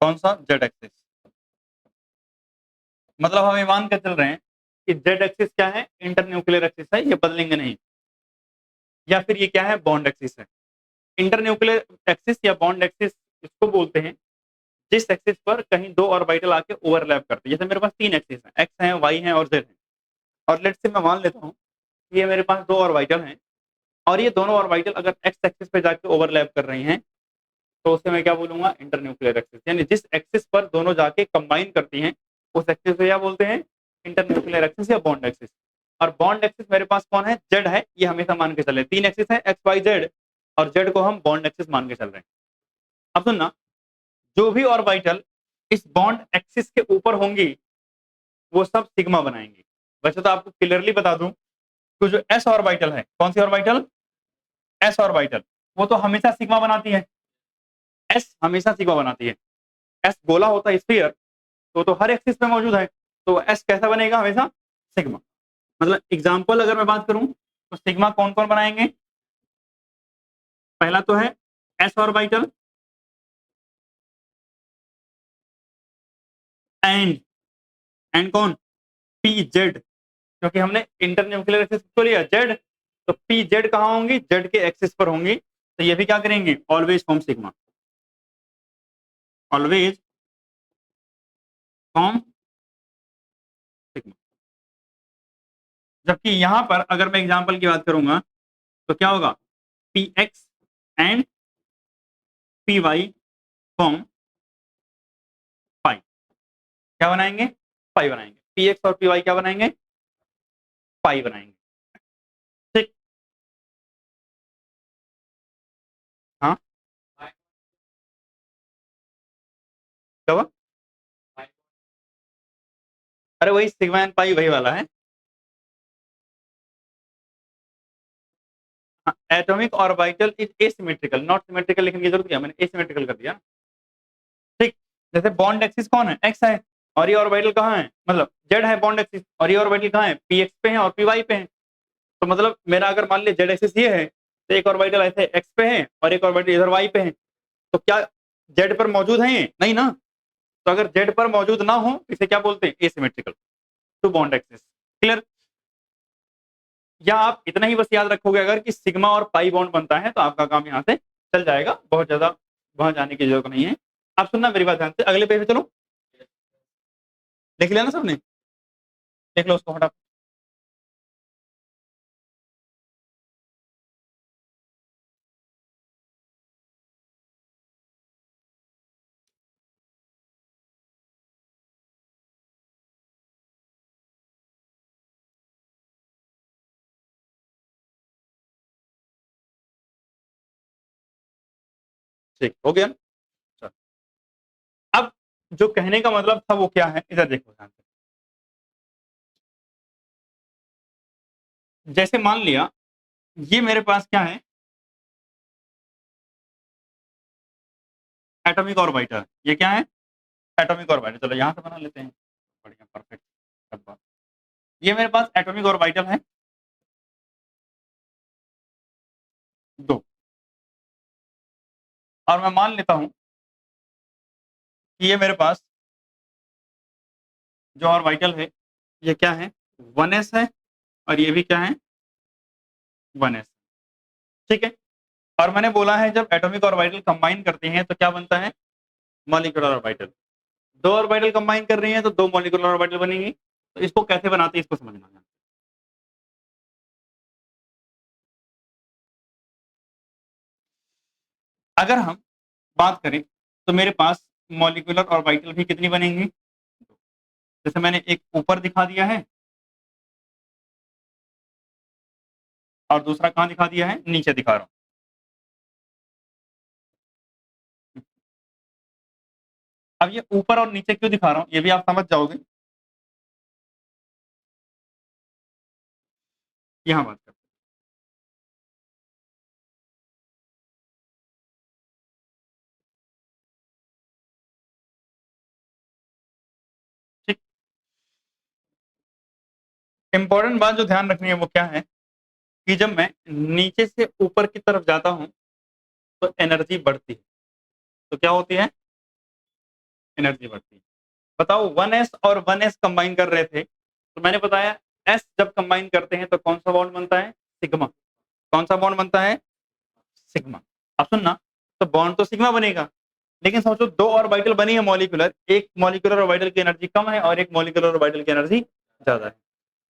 A: कौन सा, जेड एक्सिस। मतलब हम ये मान के चल रहे हैं कि जेड एक्सिस क्या है, इंटर न्यूक्लियर एक्सिस है, ये बदलेंगे नहीं, या फिर ये क्या है, बॉन्ड एक्सिस है। इंटर न्यूक्लियर एक्सिस या बॉन्ड एक्सिस इसको बोलते हैं जिस एक्सिस पर कहीं दो ऑर्बिटल आके ओवरलैप करते हैं। जैसे मेरे पास तीन एक्सिस हैं, एक्स है, वाई है और जेड है, और लेट्स से मैं मान लेता हूँ कि ये मेरे पास दो ऑर्बिटल हैं, और ये दोनों ऑर्बिटल अगर एक्स एक्सिस पे जाके ओवरलैप कर रही हैं, तो उसे मैं क्या बोलूंगा, इंटर न्यूक्लियर एक्सिस। यानी जिस एक्सिस पर दोनों जाके कंबाइन करती हैं उस एक्सिस को क्या बोलते हैं, इंटर न्यूक्लियर एक्सिस या बॉन्ड एक्सिस। और बॉन्ड एक्सिस मेरे पास कौन है, जेड है, ये हमेशा मान के चले, तीन एक्सिस है, एक्स वाई जेड, और जेड को हम बॉन्ड एक्सिस मान के चल रहे हैं। अब सुनना, जो भी ऑर्बिटल इस बॉन्ड एक्सिस के ऊपर होंगी वो सब सिग्मा बनाएंगी। वैसे तो आपको क्लियरली बता दूं कि जो एस ऑर्बिटल है, कौन सी ऑर्बिटल, एस ऑर्बिटल, वो तो हमेशा सिग्मा बनाती है, एस हमेशा सिग्मा बनाती है। एस गोला होता है स्फीयर, तो हर एक्सिस पे मौजूद है, तो एस कैसा बनेगा हमेशा, सिग्मा। मतलब एग्जाम्पल अगर मैं बात करूं तो सिग्मा कौन कौन बनाएंगे, पहला तो है एस ऑर्बिटल एंड कौन, पी जेड, क्योंकि हमने इंटरन्यूक्लियर एक्सिस को लिया जेड, तो पी जेड कहां होंगी, जेड के एक्सिस पर होंगी, तो ये भी क्या करेंगे, always form sigma, always form sigma. जबकि यहां पर अगर मैं एग्जांपल की बात करूंगा तो क्या होगा, p x and p y form pi, क्या बनाएंगे, पाई बनाएंगे, पी एक्स और पी वाई क्या बनाएंगे, पाई बनाएंगे, ठीक। हाँ क्या हुआ, अरे वही सिग्मा एंड पाई वही वाला है। Atomic orbital is asymmetrical, not symmetrical लिखने की जरूरत क्या, मैंने एसिमेट्रिकल कर दिया, ठीक। जैसे बॉन्ड एक्सिस कौन है, एक्स है, और ये ऑर्बिटल कहाँ है, मतलब जेड है बॉन्ड एक्सिस, और ये ऑर्बिटल कहाँ है, पी एक्स पे है और पी वाई पे है। तो मतलब मेरा अगर मान लिया जेड एक्सिस ये है, तो एक ऑर्बिटल ऐसे एक्स पे है और एक ऑर्बिटल इधर वाई पे है, तो क्या जेड पर मौजूद है ये, नहीं ना। तो अगर जेड पर मौजूद ना हो इसे क्या बोलते हैं, asymmetrical to bond axis, clear. या आप इतना ही बस याद रखोगे अगर कि सिग्मा और पाई बॉन्ड बनता है तो आपका काम यहाँ से चल जाएगा, बहुत ज्यादा वहां जाने की जरूरत नहीं है। आप सुनना मेरी बात ध्यान से, अगले पेज पे चलो, लिख लिया ना सबने, देख लो उसको हटा। ठीक हो गया, चलो। अब जो कहने का मतलब था वो क्या है, इधर देखो ध्यान से। जैसे मान लिया ये मेरे पास क्या है, एटॉमिक ऑर्बिटल, ये क्या है, एटॉमिक ऑर्बिटल, चलो यहां से बना लेते हैं, बढ़िया परफेक्ट। ये मेरे पास एटॉमिक ऑर्बिटल है दो, और मैं मान लेता हूं कि ये मेरे पास जो ऑर्बिटल है ये क्या है, 1s है, और ये भी क्या है, 1s, ठीक है। और मैंने बोला है जब एटॉमिक ऑर्बिटल कंबाइन करते हैं तो क्या बनता है, मॉलिक्यूलर ऑर्बिटल। दो ऑर्बिटल कंबाइन कर रही हैं तो दो मॉलिक्यूलर ऑर्बिटल बनेंगी, तो इसको कैसे बनाते हैं इसको समझना है। अगर हम बात करें तो मेरे पास मॉलिक्यूलर ऑर्बिटल भी कितनी बनेंगी, जैसे मैंने एक ऊपर दिखा दिया है और दूसरा कहां दिखा दिया है, नीचे दिखा रहा हूं। अब ये ऊपर और नीचे क्यों दिखा रहा हूं ये भी आप समझ जाओगे, यहां बात करते हैं, ठीक। इंपॉर्टेंट बात जो ध्यान रखनी है वो क्या है, कि जब मैं नीचे से ऊपर की तरफ जाता हूं तो एनर्जी बढ़ती है, तो क्या होती है, एनर्जी बढ़ती है। बताओ 1s और 1s कंबाइन कर रहे थे, तो मैंने बताया s जब कंबाइन करते हैं तो कौन सा बॉन्ड बनता है, सिग्मा। कौन सा बॉन्ड बनता है, सिग्मा। अब सुनना, तो बॉन्ड तो सिग्मा बनेगा, लेकिन सोचो दो ऑर्बिटल बनी है मॉलिक्यूलर, एक मॉलिक्यूलर ऑर्बिटल की एनर्जी कम है और एक मॉलिक्यूलर ऑर्बिटल की एनर्जी ज्यादा है,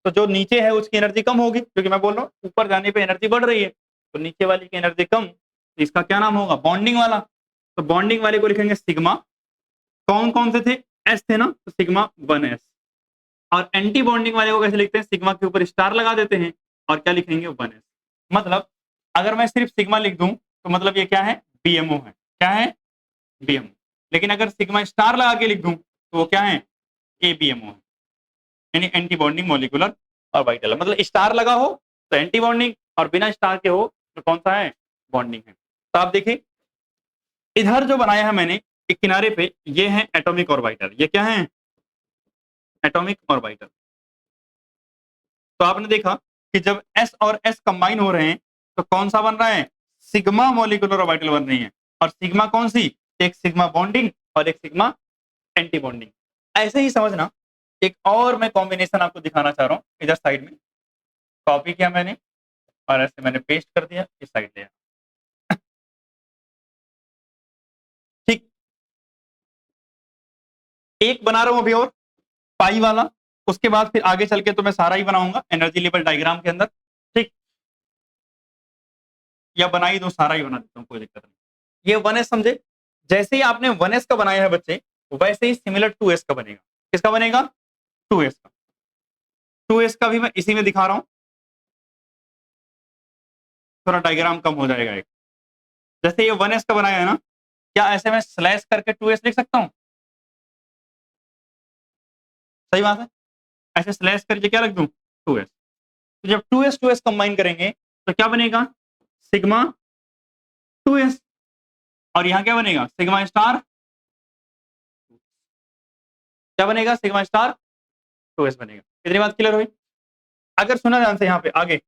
A: तो जो नीचे है उसकी एनर्जी कम होगी, क्योंकि मैं बोल रहा हूँ ऊपर जाने पे एनर्जी बढ़ रही है, तो नीचे वाली की एनर्जी कम, तो इसका क्या नाम होगा, बॉन्डिंग वाला। तो बॉन्डिंग वाले को लिखेंगे सिग्मा। कौन कौन से थे, एस थे ना, तो सिग्मा 1s। और एंटी बॉन्डिंग वाले को कैसे लिखते हैं, सिग्मा के ऊपर स्टार लगा देते हैं और क्या लिखेंगे, 1s। मतलब अगर मैं सिर्फ सिग्मा लिख दूं तो मतलब ये क्या है, बीएमओ है, क्या है, बीएमओ। लेकिन अगर सिग्मा स्टार लगा के लिख दूं तो वो क्या है, एबीएमओ है, यानी एंटी बॉन्डिंग मॉलिक्यूलर ऑर्बिटल। मतलब स्टार लगा हो तो एंटी बॉन्डिंग, और बिना स्टार के हो तो कौन सा है, बॉन्डिंग है। तो आप देखिए इधर जो बनाया है मैंने एक किनारे पे, ये है एटॉमिक ऑर्बिटल, ये क्या है, एटॉमिक ऑर्बिटल। तो आपने देखा कि जब s और s कंबाइन हो रहे हैं तो कौन सा बन रहा है, सिग्मा मॉलिक्यूलर ऑर्बिटल बन रही है। और सिग्मा कौन सी, एक सिग्मा बॉन्डिंग और एक सिग्मा एंटी बॉन्डिंग। ऐसे ही समझना, एक और मैं कॉम्बिनेशन आपको दिखाना चाह रहा हूँ। इधर साइड में कॉपी किया मैंने और ऐसे मैंने पेस्ट कर दिया, इस साइड ले आया। ठीक, एक बना रहा हूं अभी और पाई वाला, उसके बाद फिर आगे चल के तो मैं सारा ही बनाऊंगा एनर्जी लेवल डायग्राम के अंदर। ठीक, या बना ही दो, सारा ही बना देता हूँ, कोई दिक्कत नहीं। ये 1s समझे, जैसे ही आपने 1s का बनाया है बच्चे, वैसे ही सिमिलर 2s का बनेगा। किसका बनेगा, 2s का। 2s का भी मैं इसी में दिखा रहा हूं, थोड़ा डायग्राम कम हो जाएगा एक। जैसे ये 1s का बनाया है ना, क्या ऐसे मैं स्लैश करके 2s लिख सकता हूं, सही बात है। ऐसे स्लैश करके क्या रख दूं, 2s। तो जब 2s कंबाइन करेंगे तो क्या बनेगा, सिग्मा 2s। और यहां क्या बनेगा, सिग्मा स्टार, क्या बनेगा, सिग्मा स्टार 2s बनेगा। इतनी बात क्लियर हुई। अगर सुना ध्यान से यहाँ पे आगे,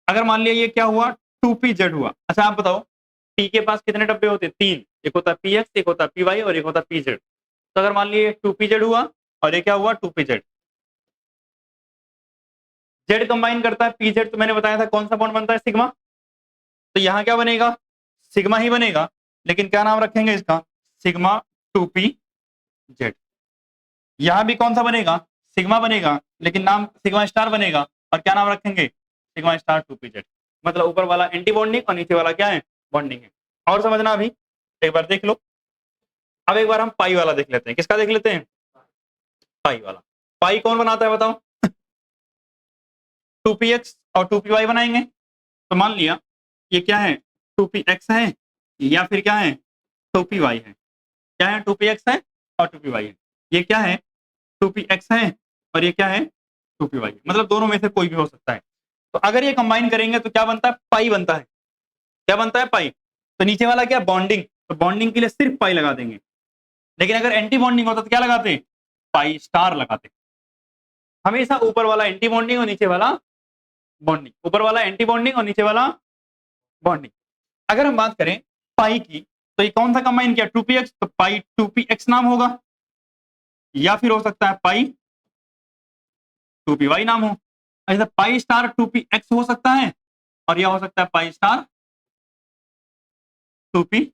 A: अगर मान लिया ये क्या हुआ, 2pz हुआ। अच्छा आप बताओ, p के पास कितने डब्बे होते हैं, 3। एक होता है px, एक होता है py और एक होता है pz। तो अगर मान लिया 2pz हुआ और ये क्या हुआ, 2pz, z कंबाइन करता है pz, तो मैंने बताया था कौन सा बॉन्ड बनता है, सिग्मा। तो यहाँ क्या बनेगा, सिग्मा ही बनेगा, लेकिन क्या नाम रखेंगे इसका, सिग्मा 2pz। यहां भी कौन सा बनेगा, सिग्मा बनेगा, लेकिन नाम सिग्मा स्टार बनेगा। और क्या नाम रखेंगे, सिग्मा स्टार 2pz। मतलब ऊपर वाला एंटी बॉन्डिंग और नीचे वाला क्या है, बॉन्डिंग है। और समझना अभी, एक बार देख लो। अब एक बार हम पाई वाला देख लेते हैं। किसका देख लेते हैं, पाई वाला। पाई कौन बनाता है बताओ, 2px और 2py बनाएंगे। तो मान लिया ये क्या है, 2px है या फिर क्या है, 2py है। क्या है, 2px है और 2py है। ये क्या है, 2px है और ये क्या है, 2py है। मतलब दोनों में से कोई भी हो सकता है। तो अगर ये कंबाइन करेंगे तो क्या बनता है, पाई बनता है। क्या बनता है, पाई। तो नीचे वाला क्या, बॉन्डिंग। तो बॉन्डिंग के लिए सिर्फ पाई लगा देंगे। लेकिन अगर एंटी बॉन्डिंग होता तो क्या लगाते, पाई स्टार लगाते। हमेशा ऊपर वाला एंटी बॉन्डिंग और नीचे वाला बॉन्डिंग, ऊपर वाला एंटी बॉन्डिंग और नीचे वाला बॉन्डिंग। अगर हम बात करें पाई की, तो ये कौन सा कंबाइन किया, 2px, तो पाई 2px नाम होगा, या फिर हो सकता है पाई 2py नाम हो। ऐसा पाई स्टार 2px हो सकता है और यह हो सकता है पाई स्टार 2py।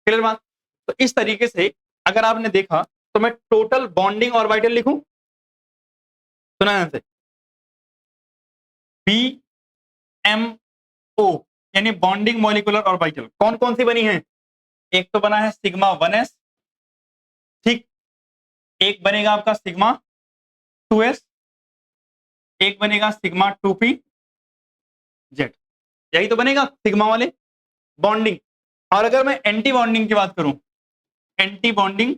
A: क्लियर बात। तो इस तरीके से अगर आपने देखा तो मैं टोटल बॉन्डिंग ऑर्बिटल लिखूं, सुना ध्यान से, BMO यानी बॉन्डिंग मॉलिक्यूलर ऑर्बिटल कौन कौन सी बनी है। एक तो बना है सिग्मा 1s, ठीक। एक बनेगा आपका सिग्मा 2s, एक बनेगा सिग्मा 2pz। यही तो बनेगा सिग्मा वाले बॉन्डिंग। और अगर मैं एंटी बॉन्डिंग की बात करूं, एंटी बॉन्डिंग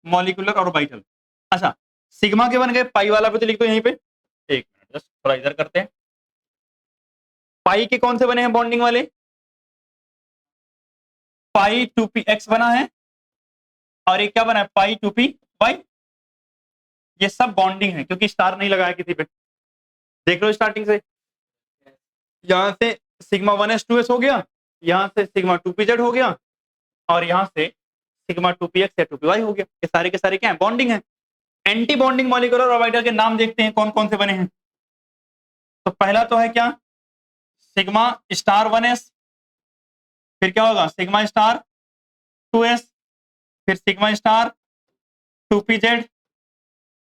A: मॉलिक्यूलर ऑर्बिटल। अच्छा, सिग्मा के बन गए, पाई वाला पे तो लिख दो यहीं पे। एक मिनट जस्ट थोड़ा इधर करते हैं। पाई के कौन से बने हैं बॉन्डिंग वाले, पाई 2px बना है और एक क्या बना है, पाई 2py। ये सब बॉन्डिंग है क्योंकि स्टार नहीं लगाया किसी पे। देख लो स्टार्टिंग से, यहां से सिग्मा 1s 2s हो गया, यहां से सिग्मा 2pz हो गया और यहां से सिग्मा 2px या 2py हो गया। ये सारे के सारे क्या है, बॉन्डिंग है। एंटी बॉन्डिंग मॉलिक्यूलर ऑर्बिटल के नाम देखते हैं कौन कौन से बने हैं। तो पहला तो है क्या, सिग्मा स्टार 1s, फिर क्या होगा सिग्मा स्टार 2s, फिर सिग्मा स्टार 2pz,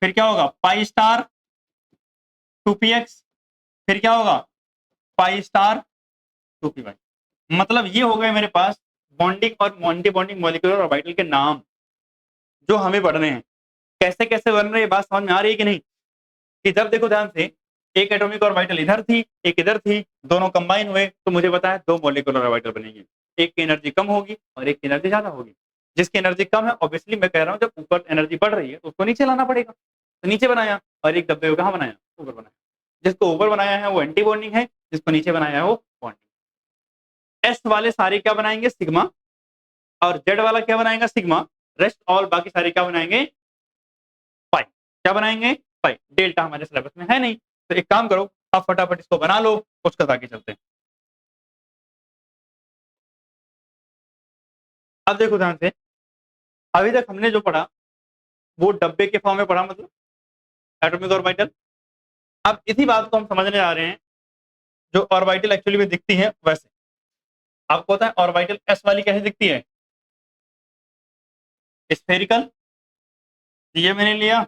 A: फिर क्या होगा पाई स्टार 2px, फिर क्या होगा पाई स्टार 2py। मतलब ये हो गए मेरे पास बॉन्डिंग और एंटी बॉन्डिंग मॉलिक्यूलर ऑर्बिटल के नाम जो हमें पढ़ने हैं। कैसे कैसे बन रहे, ये बात समझ में आ रही है कि नहीं। कि जब देखो ध्यान से, एक एटॉमिक ऑर्बिटल इधर थी, एक इधर थी, दोनों कंबाइन हुए तो मुझे पता है दो मॉलिक्यूलर ऑर्बिटल बनेंगे। एक की एनर्जी कम होगी और एक की एनर्जी ज्यादा होगी। जिसकी एनर्जी कम है, ऑब्वियसली मैं कह रहा हूँ जब ऊपर एनर्जी बढ़ रही है तो उसको नीचे लाना पड़ेगा। तो नीचे बनाया और एक डब्बे को कहाँ बनाया, ऊपर बनाया। जिसको ऊपर बनाया है वो एंटी बॉन्डिंग है, जिसको नीचे बनाया है वो बॉन्डिंग। एस वाले सारे क्या बनाएंगे, सिग्मा। और जेड वाला क्या बनाएगा, सिग्मा। रेस्ट ऑल बाकी सारे क्या बनाएंगे, पाई। क्या बनाएंगे, पाई। डेल्टा हमारे सिलेबस में है नहीं, तो एक काम करो, आप फटाफट इसको बना लो, उसके बाद आगे चलते हैं। अब देखो ध्यान से, अभी तक हमने जो पढ़ा वो डब्बे के फॉर्म में पढ़ा, मतलब एटॉमिक ऑर्बिटल। अब इसी बात को हम समझने जा रहे हैं जो ऑर्बिटल एक्चुअली में दिखती है वैसे। आपको पता है ऑर्बिटल एस वाली कैसे दिखती है, स्फेरिकल, ये मैंने लिया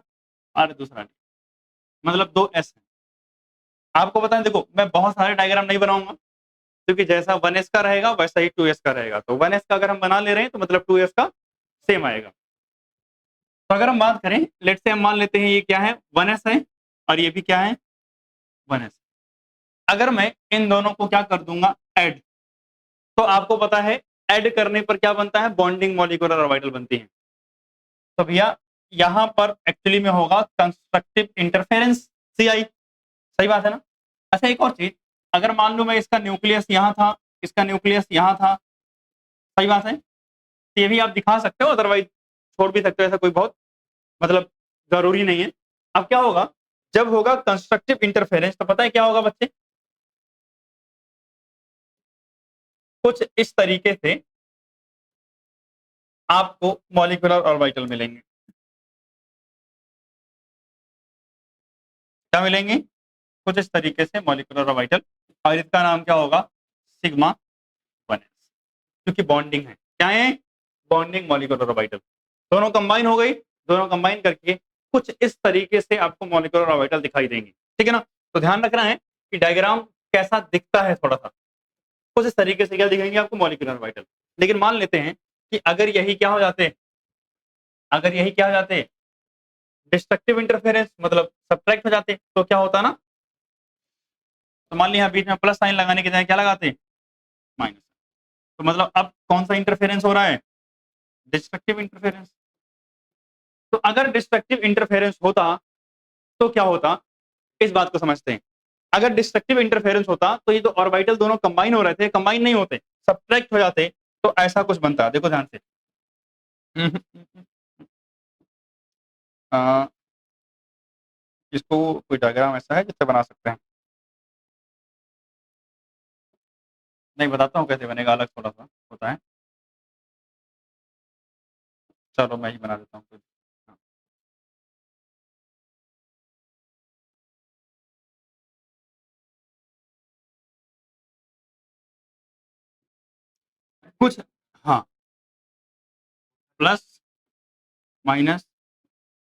A: और दूसरा लिया, मतलब दो एस है। आपको पता है, देखो मैं बहुत सारे डायग्राम नहीं बनाऊंगा, क्योंकि जैसा 1s का रहेगा वैसा ही 2s का रहेगा, तो 1s का अगर हम बना ले रहे हैं तो मतलब 2s का सेम आएगा। तो अगर हम बात करें, लेट से हम मान लेते हैं ये क्या है, 1s है और ये भी क्या है, 1s। अगर मैं इन दोनों को क्या कर दूंगा, ऐड, तो आपको पता है ऐड करने पर क्या बनता है, बॉन्डिंग मॉलिक्यूलर ऑर्बिटल बनती है। तो भैया यहां पर एक्चुअली में होगा कंस्ट्रक्टिव इंटरफेरेंस, CI, सही बात है ना। अच्छा एक और चीज, अगर मान लो मैं इसका न्यूक्लियस यहाँ था, इसका न्यूक्लियस यहाँ था, सही बात है, तो ये भी आप दिखा सकते हो, अदरवाइज छोड़ भी सकते हो, ऐसा कोई बहुत मतलब जरूरी नहीं है। अब क्या होगा, जब होगा कंस्ट्रक्टिव इंटरफेरेंस, तो पता है क्या होगा बच्चे, कुछ इस तरीके से आपको मॉलिक्यूलर ऑर्बिटल मिलेंगे। क्या मिलेंगे, कुछ इस तरीके से मॉलिक्यूलर ऑर्बिटल, और इसका नाम क्या होगा, सिग्मा 1s, क्योंकि बॉन्डिंग है, क्या है, बॉन्डिंग मॉलिक्यूलर ऑर्बिटल। दोनों कंबाइन हो गई, दोनों कंबाइन करके कुछ इस तरीके से आपको मॉलिक्यूलर ऑर्बिटल दिखाई देंगे, ठीक है ना। तो ध्यान रखना है कि डायग्राम कैसा दिखता है, थोड़ा सा कुछ इस तरीके से क्या दिखेंगे आपको, मॉलिक्यूलर ऑर्बिटल। लेकिन मान लेते हैं कि अगर यही क्या हो जाते, अगर यही क्या हो जाते, डिस्ट्रक्टिव इंटरफेरेंस, मतलब सब्ट्रैक्ट हो जाते, तो क्या होता ना, तो मान लिया बीच में प्लस साइन लगाने के जाए क्या लगाते, माइनस। तो मतलब अब कौन सा इंटरफेरेंस हो रहा है, डिस्ट्रक्टिव इंटरफेरेंस। तो अगर डिस्ट्रक्टिव इंटरफेरेंस होता तो क्या होता, इस बात को समझते हैं। अगर डिस्ट्रक्टिव इंटरफेरेंस होता तो ये तो ऑर्बिटल दोनों कंबाइन हो रहे थे, कंबाइन नहीं होते, सब्ट्रैक्ट हो जाते, तो ऐसा कुछ बनता। देखो ध्यान से, आ, इसको कोई डायग्राम ऐसा है जिससे बना सकते हैं, नहीं बताता हूँ कैसे बनेगा, अलग थोड़ा सा होता है, चलो मैं ही बना देता हूँ कुछ। हाँ। कुछ, हाँ, प्लस माइनस,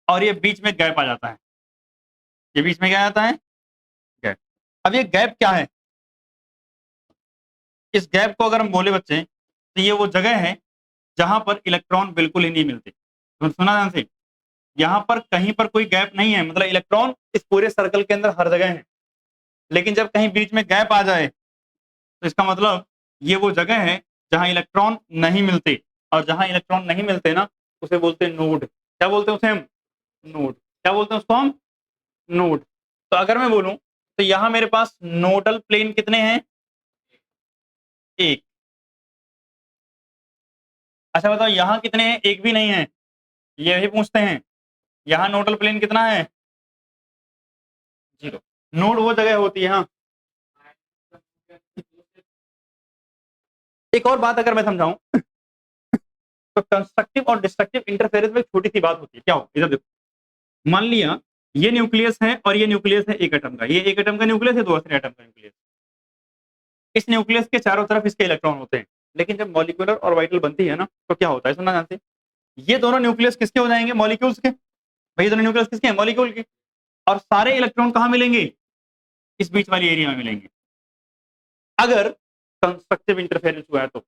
A: और ये बीच में गैप आ जाता है, ये बीच में क्या आता है, गैप। अब ये गैप क्या है, इस गैप को अगर हम बोले बच्चे, तो ये वो जगह है जहां पर इलेक्ट्रॉन बिल्कुल ही नहीं मिलते। तो सुना ध्यान से, यहाँ पर कहीं पर कोई गैप नहीं है, मतलब इलेक्ट्रॉन इस पूरे सर्कल के अंदर हर जगह है, लेकिन जब कहीं बीच में गैप आ जाए तो इसका मतलब ये वो जगह है जहां इलेक्ट्रॉन नहीं मिलते, और जहां इलेक्ट्रॉन नहीं मिलते ना, उसे बोलते हैं नोड। क्या बोलते हैं उसे हम, नोड। क्या बोलते हैं उसको हम, नोड। तो अगर मैं बोलूं तो यहां मेरे पास नोडल प्लेन कितने हैं, एक। अच्छा बताओ यहाँ कितने हैं, एक भी नहीं है, ये भी पूछते हैं। यहाँ नोडल प्लेन कितना है, जीरो। नोड वो जगह होती है, हाँ। एक और बात अगर मैं समझाऊं, तो कंस्ट्रक्टिव और डिस्ट्रक्टिव इंटरफेरेंस में छोटी सी बात होती है, क्या हो, इधर देखो, मान लिया ये न्यूक्लियस है और ये न्यूक्लियस है एक एटम का, ये एक एटम का न्यूक्लियस है, दूसरे एटम का न्यूक्लियस। इस न्यूक्लियस के चारों तरफ इसके इलेक्ट्रॉन होते हैं, लेकिन जब मॉलिक्यूलर ऑर्बिटल बनती है ना, तो क्या होता है, सुनना जानते हैं, ये दोनों न्यूक्लियस किसके हो जाएंगे, मॉलिक्यूल्स के। भाई दोनों न्यूक्लियस किसके हैं, मॉलिक्यूल के। और सारे इलेक्ट्रॉन कहाँ मिलेंगे, इस बीच वाली एरिया में मिलेंगे, अगर कंस्ट्रक्टिव इंटरफेरेंस हुआ है तो।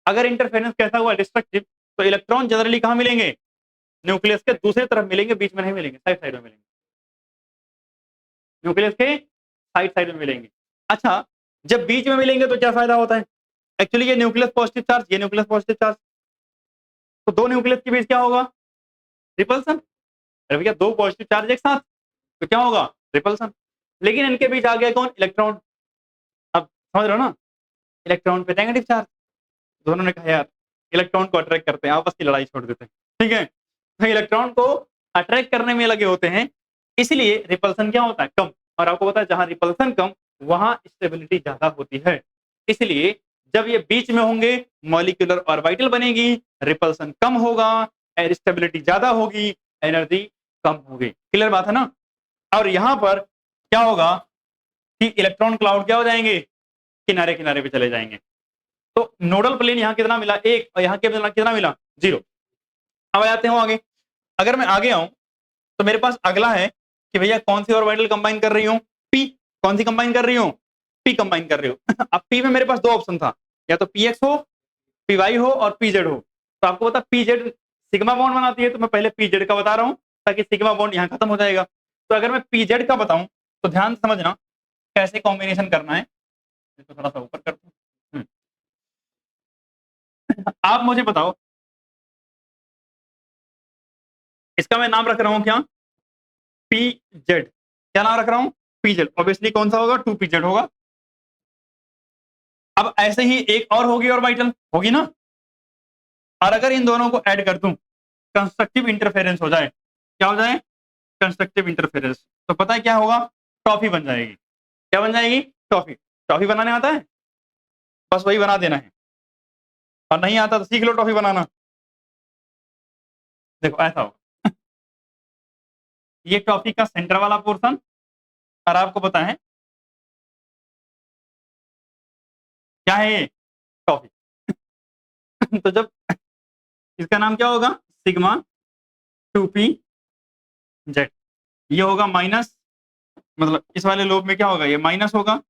A: अगर इंटरफेरेंस कैसा हुआ, डिस्ट्रक्टिव, तो इलेक्ट्रॉन जनरली कहाँ मिलेंगे, न्यूक्लियस के दूसरी तरफ मिलेंगे, बीच में नहीं मिलेंगे, साइड साइड में मिलेंगे, न्यूक्लियस के साइड साइड में मिलेंगे। अच्छा, जब बीच में मिलेंगे तो क्या फायदा होता है, एक्चुअली ये न्यूक्लियस पॉजिटिव चार्ज, ये न्यूक्लियस पॉजिटिव चार्ज, तो दो न्यूक्लियस के बीच क्या होगा, रिपल्सन। अरे भैया दो पॉजिटिव चार्ज एक साथ, तो क्या होगा, रिपल्सन। लेकिन इनके बीच आ गया कौन, इलेक्ट्रॉन। अब समझ रहे हो ना, इलेक्ट्रॉन पे नेगेटिव चार्ज, दोनों ने कहा यार इलेक्ट्रॉन को अट्रैक्ट करते हैं, आपस की लड़ाई छोड़ देते हैं, ठीक है। तो इलेक्ट्रॉन को अट्रैक्ट करने में लगे होते हैं, इसलिए रिपल्सन क्या होता है, कम। और आपको पता है जहां रिपल्सन कम वहां स्टेबिलिटी ज्यादा होती है, इसलिए जब ये बीच में होंगे मॉलिक्यूलर ऑर्बिटल बनेगी, रिपल्सन कम होगा, स्टेबिलिटी ज्यादा होगी, एनर्जी कम होगी। क्लियर बात है ना। और यहां पर क्या होगा कि इलेक्ट्रॉन क्लाउड क्या हो जाएंगे, किनारे किनारे पे चले जाएंगे। तो नोडल प्लेन यहाँ कितना मिला, 1, और यहाँ कितना मिला, 0। अब आते हैं आगे। अगर मैं आगे आऊं तो मेरे पास अगला है कि भैया कौन सी ऑर्बिटल कंबाइन कर रही हूँ, पी। कौन सी कंबाइन कर रही हूँ, पी कंबाइन कर रही हूँ। अब पी में मेरे पास 2 ऑप्शन था, या तो पी एक्स हो, पी वाई हो, और पी जेड हो। तो आपको पता पी जेड सिग्मा बॉन्ड बनाती है, तो मैं पहले पी जेड का बता रहा हूँ ताकि सिग्मा बॉन्ड यहाँ खत्म हो जाएगा। तो अगर मैं पी जेड का बताऊं तो ध्यान से समझना कैसे कॉम्बिनेशन करना है। तो थोड़ा सा ऊपर करते हैं। आप मुझे बताओ, इसका मैं नाम रख रहा हूं क्या, पी जेड। क्या नाम रख रहा हूं, पी जेड। ऑब्वियसली कौन सा होगा, 2 पी जेड होगा। अब ऐसे ही एक और होगी ऑर्बिटल, होगी ना। और अगर इन दोनों को ऐड कर दूं, कंस्ट्रक्टिव इंटरफेरेंस हो जाए, क्या हो जाए, कंस्ट्रक्टिव इंटरफेरेंस, तो पता है क्या होगा, टॉफी बन जाएगी। क्या बन जाएगी, टॉफी। टॉफी बनाने आता है, बस वही बना देना है, और नहीं आता तो सीख लो टॉफी बनाना। देखो ऐसा होगा, ये टॉफी का सेंटर वाला पोर्शन, और आपको पता है क्या है ये, टॉफी। तो जब इसका नाम क्या होगा, सिग्मा 2p जेड। ये होगा माइनस, मतलब इस वाले लोब में क्या होगा, ये माइनस होगा,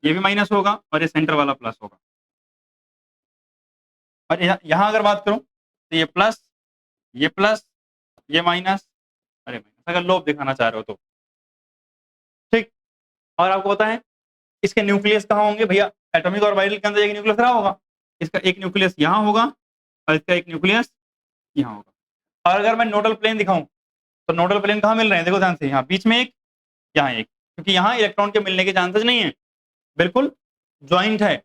A: ये भी माइनस होगा, और ये सेंटर वाला प्लस होगा। और यहां अगर बात करूं तो ये प्लस, ये प्लस, ये माइनस, अरे माइनस, अगर लोब दिखाना चाह रहे हो तो, ठीक। और आपको पता है इसके न्यूक्लियस कहाँ होंगे भैया, एटॉमिक ऑर्बिटल के अंदर एक न्यूक्लियस रहा होगा, इसका एक न्यूक्लियस यहाँ होगा, और इसका एक न्यूक्लियस यहाँ होगा। और अगर मैं नोडल प्लेन दिखाऊं तो नोडल प्लेन कहाँ मिल रहे हैं, देखो ध्यान से, यहाँ बीच में एक, यहाँ एक, क्योंकि यहाँ इलेक्ट्रॉन के मिलने के चांसेस नहीं है, बिल्कुल ज्वाइंट है,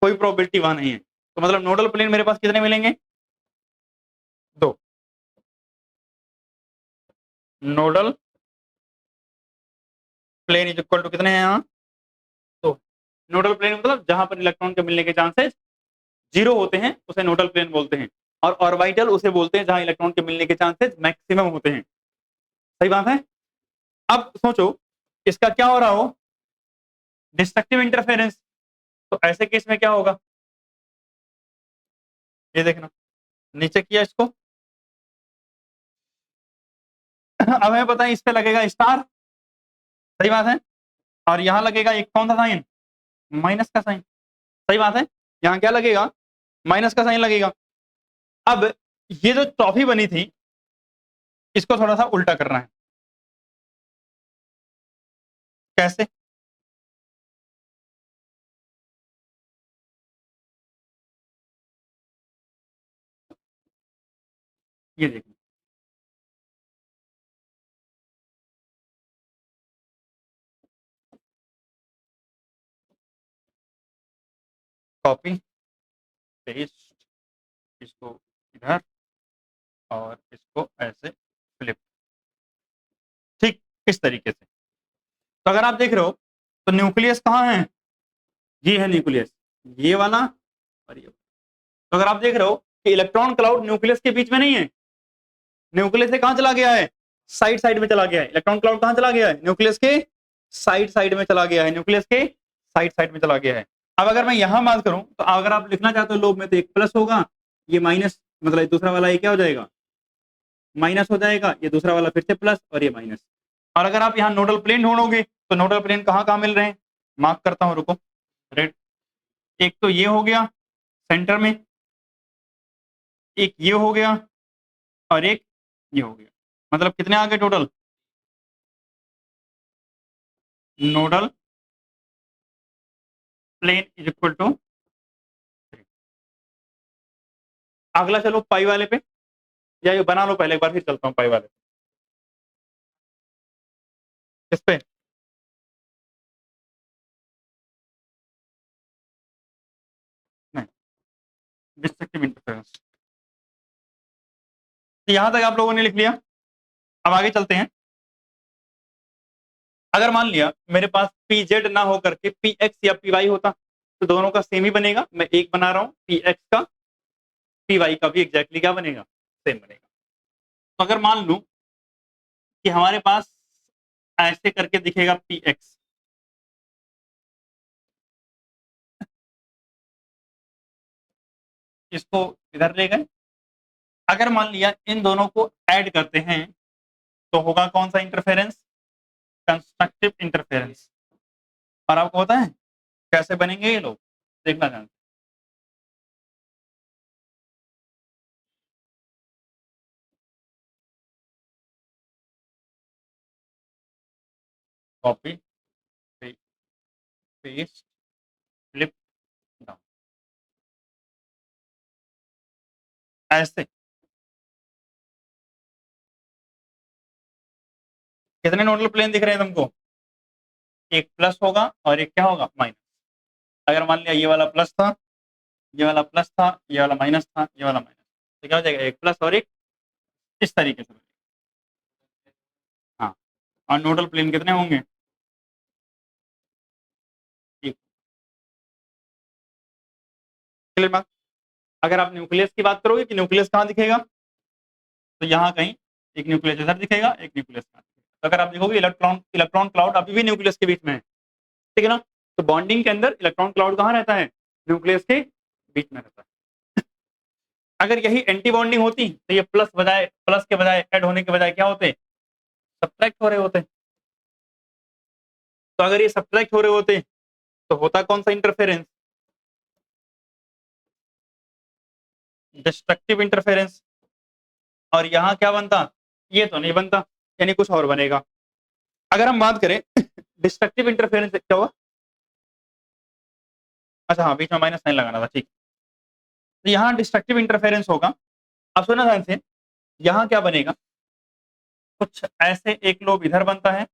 A: कोई प्रोबेबिलिटी वहां नहीं है। तो मतलब नोडल प्लेन मेरे पास कितने मिलेंगे, 2। Nodal plane is equal to कितने हैं यहाँ, तो नोडल प्लेन मतलब जहां पर इलेक्ट्रॉन के मिलने के चांसेस 0 होते हैं उसे नोडल प्लेन बोलते हैं, और ऑर्बिटल उसे बोलते हैं जहां इलेक्ट्रॉन के मिलने के चांसेस मैक्सिमम होते हैं। सही बात है। अब सोचो इसका क्या हो रहा हो, डिस्ट्रक्टिव इंटरफेरेंस, तो ऐसे केस में क्या होगा, ये देखना, नीचे किया इसको। अब हमें पता है इस पे लगेगा स्टार, सही बात है, और यहां लगेगा एक कौन सा साइन, माइनस का साइन। सही बात है, यहाँ क्या लगेगा, माइनस का साइन लगेगा। अब ये जो ट्रॉफी बनी थी इसको थोड़ा सा उल्टा करना है, कैसे, ये देखिए, कॉपी पेस्ट, इसको इधर, और इसको ऐसे फ्लिप, ठीक, इस तरीके से। तो अगर आप देख रहे हो तो न्यूक्लियस कहाँ है, ये है न्यूक्लियस, ये वाला और ये। तो अगर आप देख रहे हो कि इलेक्ट्रॉन क्लाउड न्यूक्लियस के बीच में नहीं है, न्यूक्लियस से कहां चला गया है, साइड साइड में चला गया है। इलेक्ट्रॉन क्लाउड कहां चला गया है, न्यूक्लियस के साइड साइड में चला गया है, न्यूक्लियस के साइड साइड में चला गया है। अब अगर मैं यहां बात करूं तो अगर आप लिखना चाहते हो लोब में तो एक प्लस होगा, ये माइनस, मतलब दूसरा वाला ये क्या हो जाएगा, माइनस हो जाएगा, ये दूसरा वाला फिर से प्लस, और ये माइनस। और अगर आप यहाँ नोडल प्लेन ढूंढोगे तो नोडल प्लेन कहाँ कहाँ मिल रहे हैं, मार्क करता हूँ, रुको, रेड। एक तो ये हो गया सेंटर में, एक ये हो गया, और एक ये हो गया। मतलब कितने आ गए total, nodal plane is equal to. अगला चलो पाई वाले पे, या ये बना लो पहले एक बार, फिर चलता हूँ पाई वाले पे। किस पे, नहीं, डिस्ट्रक्टिव इंटरफेरेंस। तो यहां तक आप लोगों ने लिख लिया। अब आगे चलते हैं। अगर मान लिया मेरे पास पी जेड ना होकर के पी एक्स या पी वाई होता तो दोनों का सेम ही बनेगा। मैं एक बना रहा हूं, पी एक्स का, पी वाई का भी एग्जैक्टली क्या बनेगा, सेम बनेगा। तो अगर मान लूं कि हमारे पास ऐसे करके दिखेगा पी एक्स, इसको इधर ले गए। अगर मान लिया इन दोनों को ऐड करते हैं तो होगा कौन सा इंटरफेरेंस, कंस्ट्रक्टिव इंटरफेरेंस। और आपको पता है कैसे बनेंगे ये लोग, देखना चाहते कॉपी पेस्ट फ्लिप डाउन, ऐसे कितने नोडल प्लेन दिख रहे हैं तुमको, एक प्लस होगा और एक क्या होगा, माइनस। अगर मान लिया ये वाला प्लस था, ये वाला प्लस था, ये वाला माइनस था, ये वाला माइनस, तो क्या हो जाएगा, एक प्लस और एक, इस तरीके से। हाँ, और नोडल प्लेन कितने होंगे, एक। क्लियर बात। अगर आप न्यूक्लियस की बात करोगे कि न्यूक्लियस कहाँ दिखेगा, तो यहाँ कहीं एक न्यूक्लियस इधर दिखेगा, एक न्यूक्लियस कहाँ दिखेगा। तो अगर आप देखोगे इलेक्ट्रॉन इलेक्ट्रॉन क्लाउड अभी भी न्यूक्लियस के बीच में है, ठीक है ना। तो बॉन्डिंग के अंदर इलेक्ट्रॉन क्लाउड कहाँ रहता है, न्यूक्लियस के बीच में रहता है। अगर यही एंटी बॉन्डिंग होती तो ये प्लस के बजाय ऐड होने के बजाय क्या होते, सब्ट्रैक्ट हो रहे होते। तो अगर ये सब्ट्रैक्ट हो रहे होते तो होता कौन सा इंटरफेरेंस, डिस्ट्रक्टिव इंटरफेरेंस। और यहाँ क्या बनता, ये तो नहीं बनता, यानी कुछ और बनेगा। अगर हम बात करें डिस्ट्रक्टिव इंटरफेरेंस क्या हुआ, अच्छा हाँ बीच में माइनस साइन लगाना था, ठीक। तो यहाँ डिस्ट्रक्टिव इंटरफेरेंस होगा। अब सुना ध्यान से, यहाँ क्या बनेगा, कुछ ऐसे एक लोब इधर बनता है,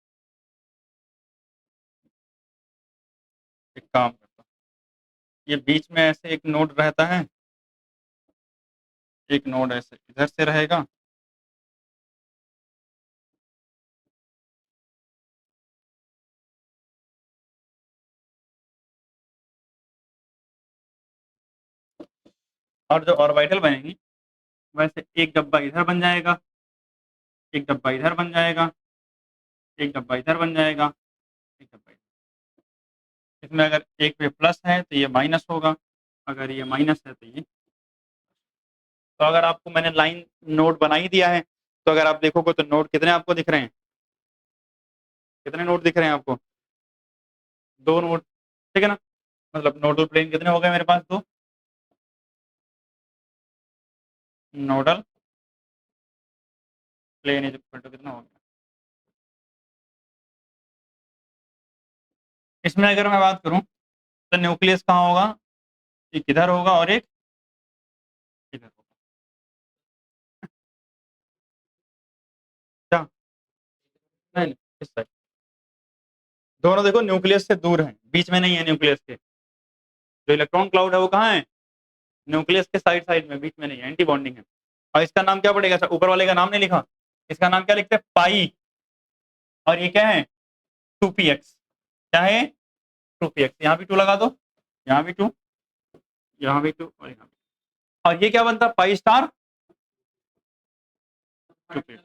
A: एक काम करता, ये बीच में ऐसे एक नोड रहता है, एक नोड ऐसे इधर से रहेगा, और जो ऑर्बिटल बनेगी वैसे एक डब्बा इधर बन जाएगा, एक डब्बा इधर बन जाएगा, एक डब्बा इधर बन जाएगा, एक डब्बा इधर। इसमें अगर एक पे प्लस है तो ये माइनस होगा, अगर ये माइनस है तो ये। तो अगर आपको मैंने लाइन नोड बना ही दिया है, तो अगर आप देखोगे तो नोड कितने आपको दिख रहे हैं, कितने नोड दिख रहे हैं आपको, दो नोड, ठीक है ना। मतलब नोडल प्लेन कितने हो गए मेरे पास, दो। Nodal plane is equal to कितना हो गया। इसमें अगर मैं बात करूं तो न्यूक्लियस कहाँ होगा, एक इधर होगा और एक इधर होगा, क्या, नहीं नहीं, इस साइड। दोनों देखो न्यूक्लियस से दूर हैं, बीच में नहीं है न्यूक्लियस के। जो इलेक्ट्रॉन क्लाउड है वो कहाँ है, न्यूक्लियस के साइड साइड में, बीच में नहीं है, एंटी बॉन्डिंग है। और इसका नाम क्या पड़ेगा, अच्छा ऊपर वाले का नाम नहीं लिखा, इसका नाम क्या लिखते हैं, पाई। और ये क्या है, टू पी एक्स, क्या है, टू पी एक्स। यहाँ भी टू लगा दो, यहाँ भी टू, यहाँ भी टू, और यहाँ भी। और ये क्या बनता है, पाई स्टार टू पी।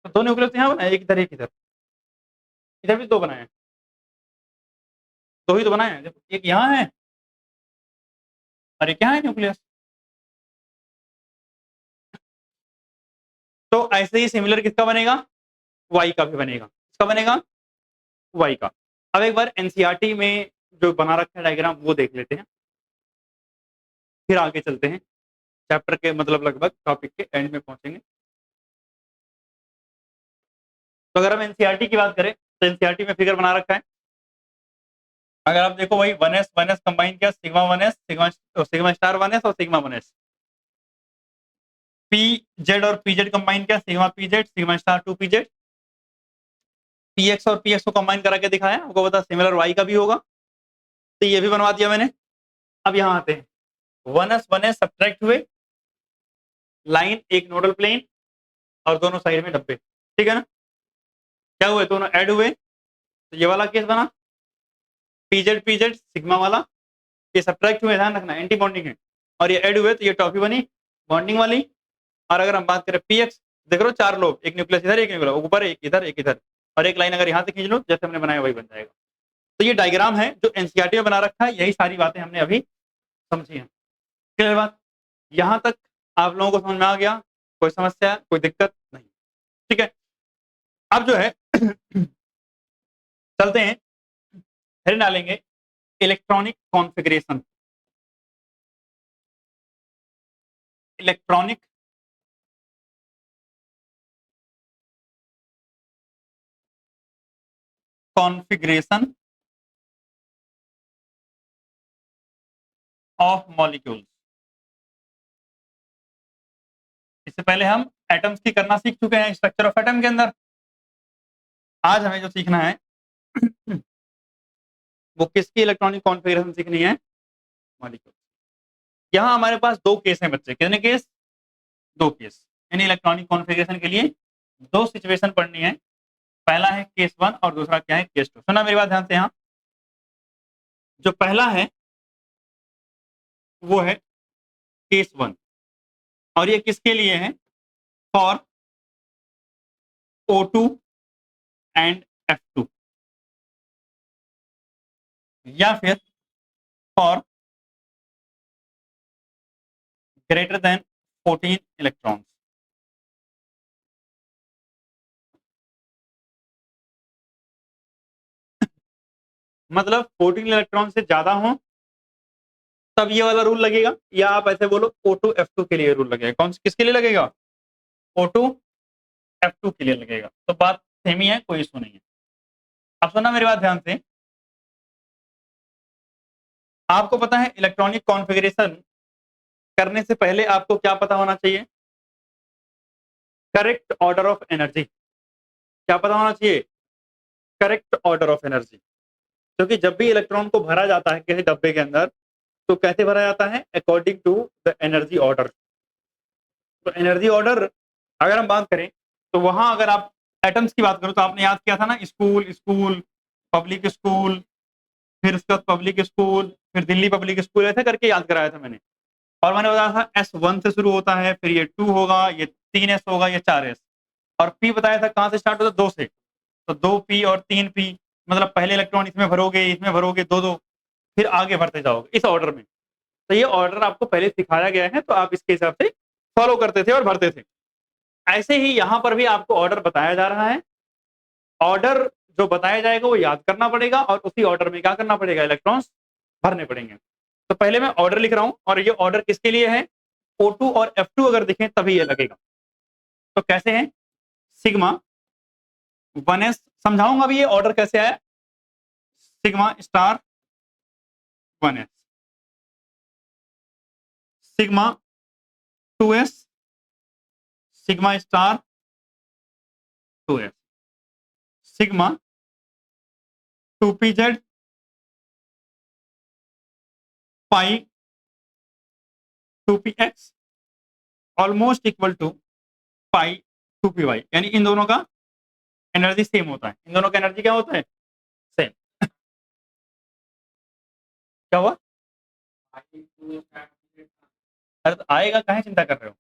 A: तो दो न्यूक्लियस यहाँ बनाए, एक इधर एक इधर, इधर भी दो बनाए हैं, दो ही तो बनाए हैं, एक यहाँ है और एक यहाँ है न्यूक्लियस। तो ऐसे ही सिमिलर किसका बनेगा, वाई का भी बनेगा। किसका बनेगा, वाई का। अब एक बार एनसीईआरटी में जो बना रखा है डायग्राम वो देख लेते हैं, फिर आगे चलते हैं चैप्टर के, मतलब लगभग टॉपिक के एंड में पहुंचेंगे। तो अगर हम एनसीईआरटी की बात करें तो एनसीईआरटी में फिगर बना रखा है। अगर आप देखो वही वन एस कंबाइन किया, sigma one s, sigma star one s और sigma one s. P z और पी जेड कंबाइन किया, sigma p z, sigma star two p z. P x और पी एक्स को कंबाइन करा के दिखाया, आपको पता सिमिलर वाई का भी होगा, तो ये भी बनवा दिया मैंने। अब यहाँ आते हैं, वन एस सब्ट्रैक्ट हुए, लाइन एक नोडल प्लेन और दोनों साइड में डब्बे, ठीक है ना। क्या हुए, दोनों ऐड हुए तो ये वाला केस बना, पीजेड पीजेड सिग्मा वाला, ये सब्ट्रैक्ट हुए, ध्यान रखना एंटी बॉन्डिंग है, और ये ऐड हुए तो ये टॉपी बनी बॉन्डिंग वाली। और अगर हम बात करें पीएक्स, देख लो 4 लोग, एक न्यूक्लियस इधर, एक न्यूक्लियस ऊपर, एक इधर एक इधर, और एक लाइन अगर यहाँ से खींच लो जैसे हमने बनाया वही बन जाएगा। तो ये डायग्राम है जो एनसीईआरटी में बना रखा है, यही सारी बातें हमने अभी समझी हैं। क्लियर बात, यहाँ तक आप लोगों को समझ में आ गया, कोई समस्या कोई दिक्कत नहीं, ठीक है। अब जो है चलते हैं, फिर डालेंगे electronic configuration. Electronic configuration of molecules. इससे पहले हम एटम्स की करना सीख चुके हैं स्ट्रक्चर ऑफ एटम के अंदर। आज हमें जो सीखना है वो किसकी इलेक्ट्रॉनिक कॉन्फ़िगरेशन सीखनी है, मॉलिक्यूल। यहाँ हमारे पास 2 केस हैं बच्चे, कितने केस, 2 केस। यानी इलेक्ट्रॉनिक कॉन्फ़िगरेशन के लिए 2 सिचुएशन पढ़नी है, पहला है केस 1 और दूसरा क्या है, केस 2। सुना मेरी बात ध्यान से। यहाँ जो पहला है वो है केस 1, और ये किसके लिए है, फॉर O2 एंड F2, या फिर फॉर ग्रेटर देन 14 इलेक्ट्रॉन्स। मतलब 14 इलेक्ट्रॉन से ज्यादा हो तब ये वाला रूल लगेगा, या आप ऐसे बोलो O2 F2 के लिए रूल लगेगा। कौन किसके लिए लगेगा, O2 F2 के लिए लगेगा। तो बात सेम ही है, कोई इशू नहीं है। अब सुना मेरी बात ध्यान से। आपको पता है इलेक्ट्रॉनिक कॉन्फ़िगरेशन करने से पहले आपको क्या पता होना चाहिए, करेक्ट ऑर्डर ऑफ एनर्जी। क्या पता होना चाहिए, करेक्ट ऑर्डर ऑफ एनर्जी। क्योंकि जब भी इलेक्ट्रॉन को भरा जाता है किसी डब्बे के अंदर तो कैसे भरा जाता है, according to the energy order. तो एनर्जी ऑर्डर अगर हम बात करें तो वहां अगर आप एटम्स की बात करो तो आपने याद किया था ना, स्कूल स्कूल, पब्लिक स्कूल, फिर उसके बाद पब्लिक स्कूल, फिर दिल्ली पब्लिक स्कूल, ऐसे करके याद कराया था मैंने। और मैंने बताया था S1 से शुरू होता है, फिर ये 2 होगा, ये 3S होगा, ये 4S, और P बताया था कहां से स्टार्ट होता है, 2 से। तो 2P और 3P, मतलब पहले इलेक्ट्रॉन इसमें भरोगे 2-2, फिर आगे भरते जाओगे इस ऑर्डर में। तो ये ऑर्डर आपको पहले सिखाया गया है, तो आप इसके हिसाब से फॉलो करते थे और भरते थे। ऐसे ही यहां पर भी आपको ऑर्डर बताया जा रहा है। ऑर्डर जो बताया जाएगा वो याद करना पड़ेगा, और उसी ऑर्डर में क्या करना पड़ेगा, इलेक्ट्रॉन्स भरने पड़ेंगे। तो पहले मैं ऑर्डर लिख रहा हूं, और ये ऑर्डर किसके लिए है, O2 और F2 अगर दिखें तभी ये लगेगा। तो कैसे है, सिग्मा 1s, समझाऊंगा अभी ये ऑर्डर कैसे आया, sigma star 1s, sigma 2s, sigma star 2s, sigma 2pz pi 2px almost equal to pi 2py। यानी इन दोनों का एनर्जी सेम होता है, इन दोनों का एनर्जी क्या होता है, सेम। क्या हुआ, अरे तो आएगा, काहे चिंता कर रहे हो।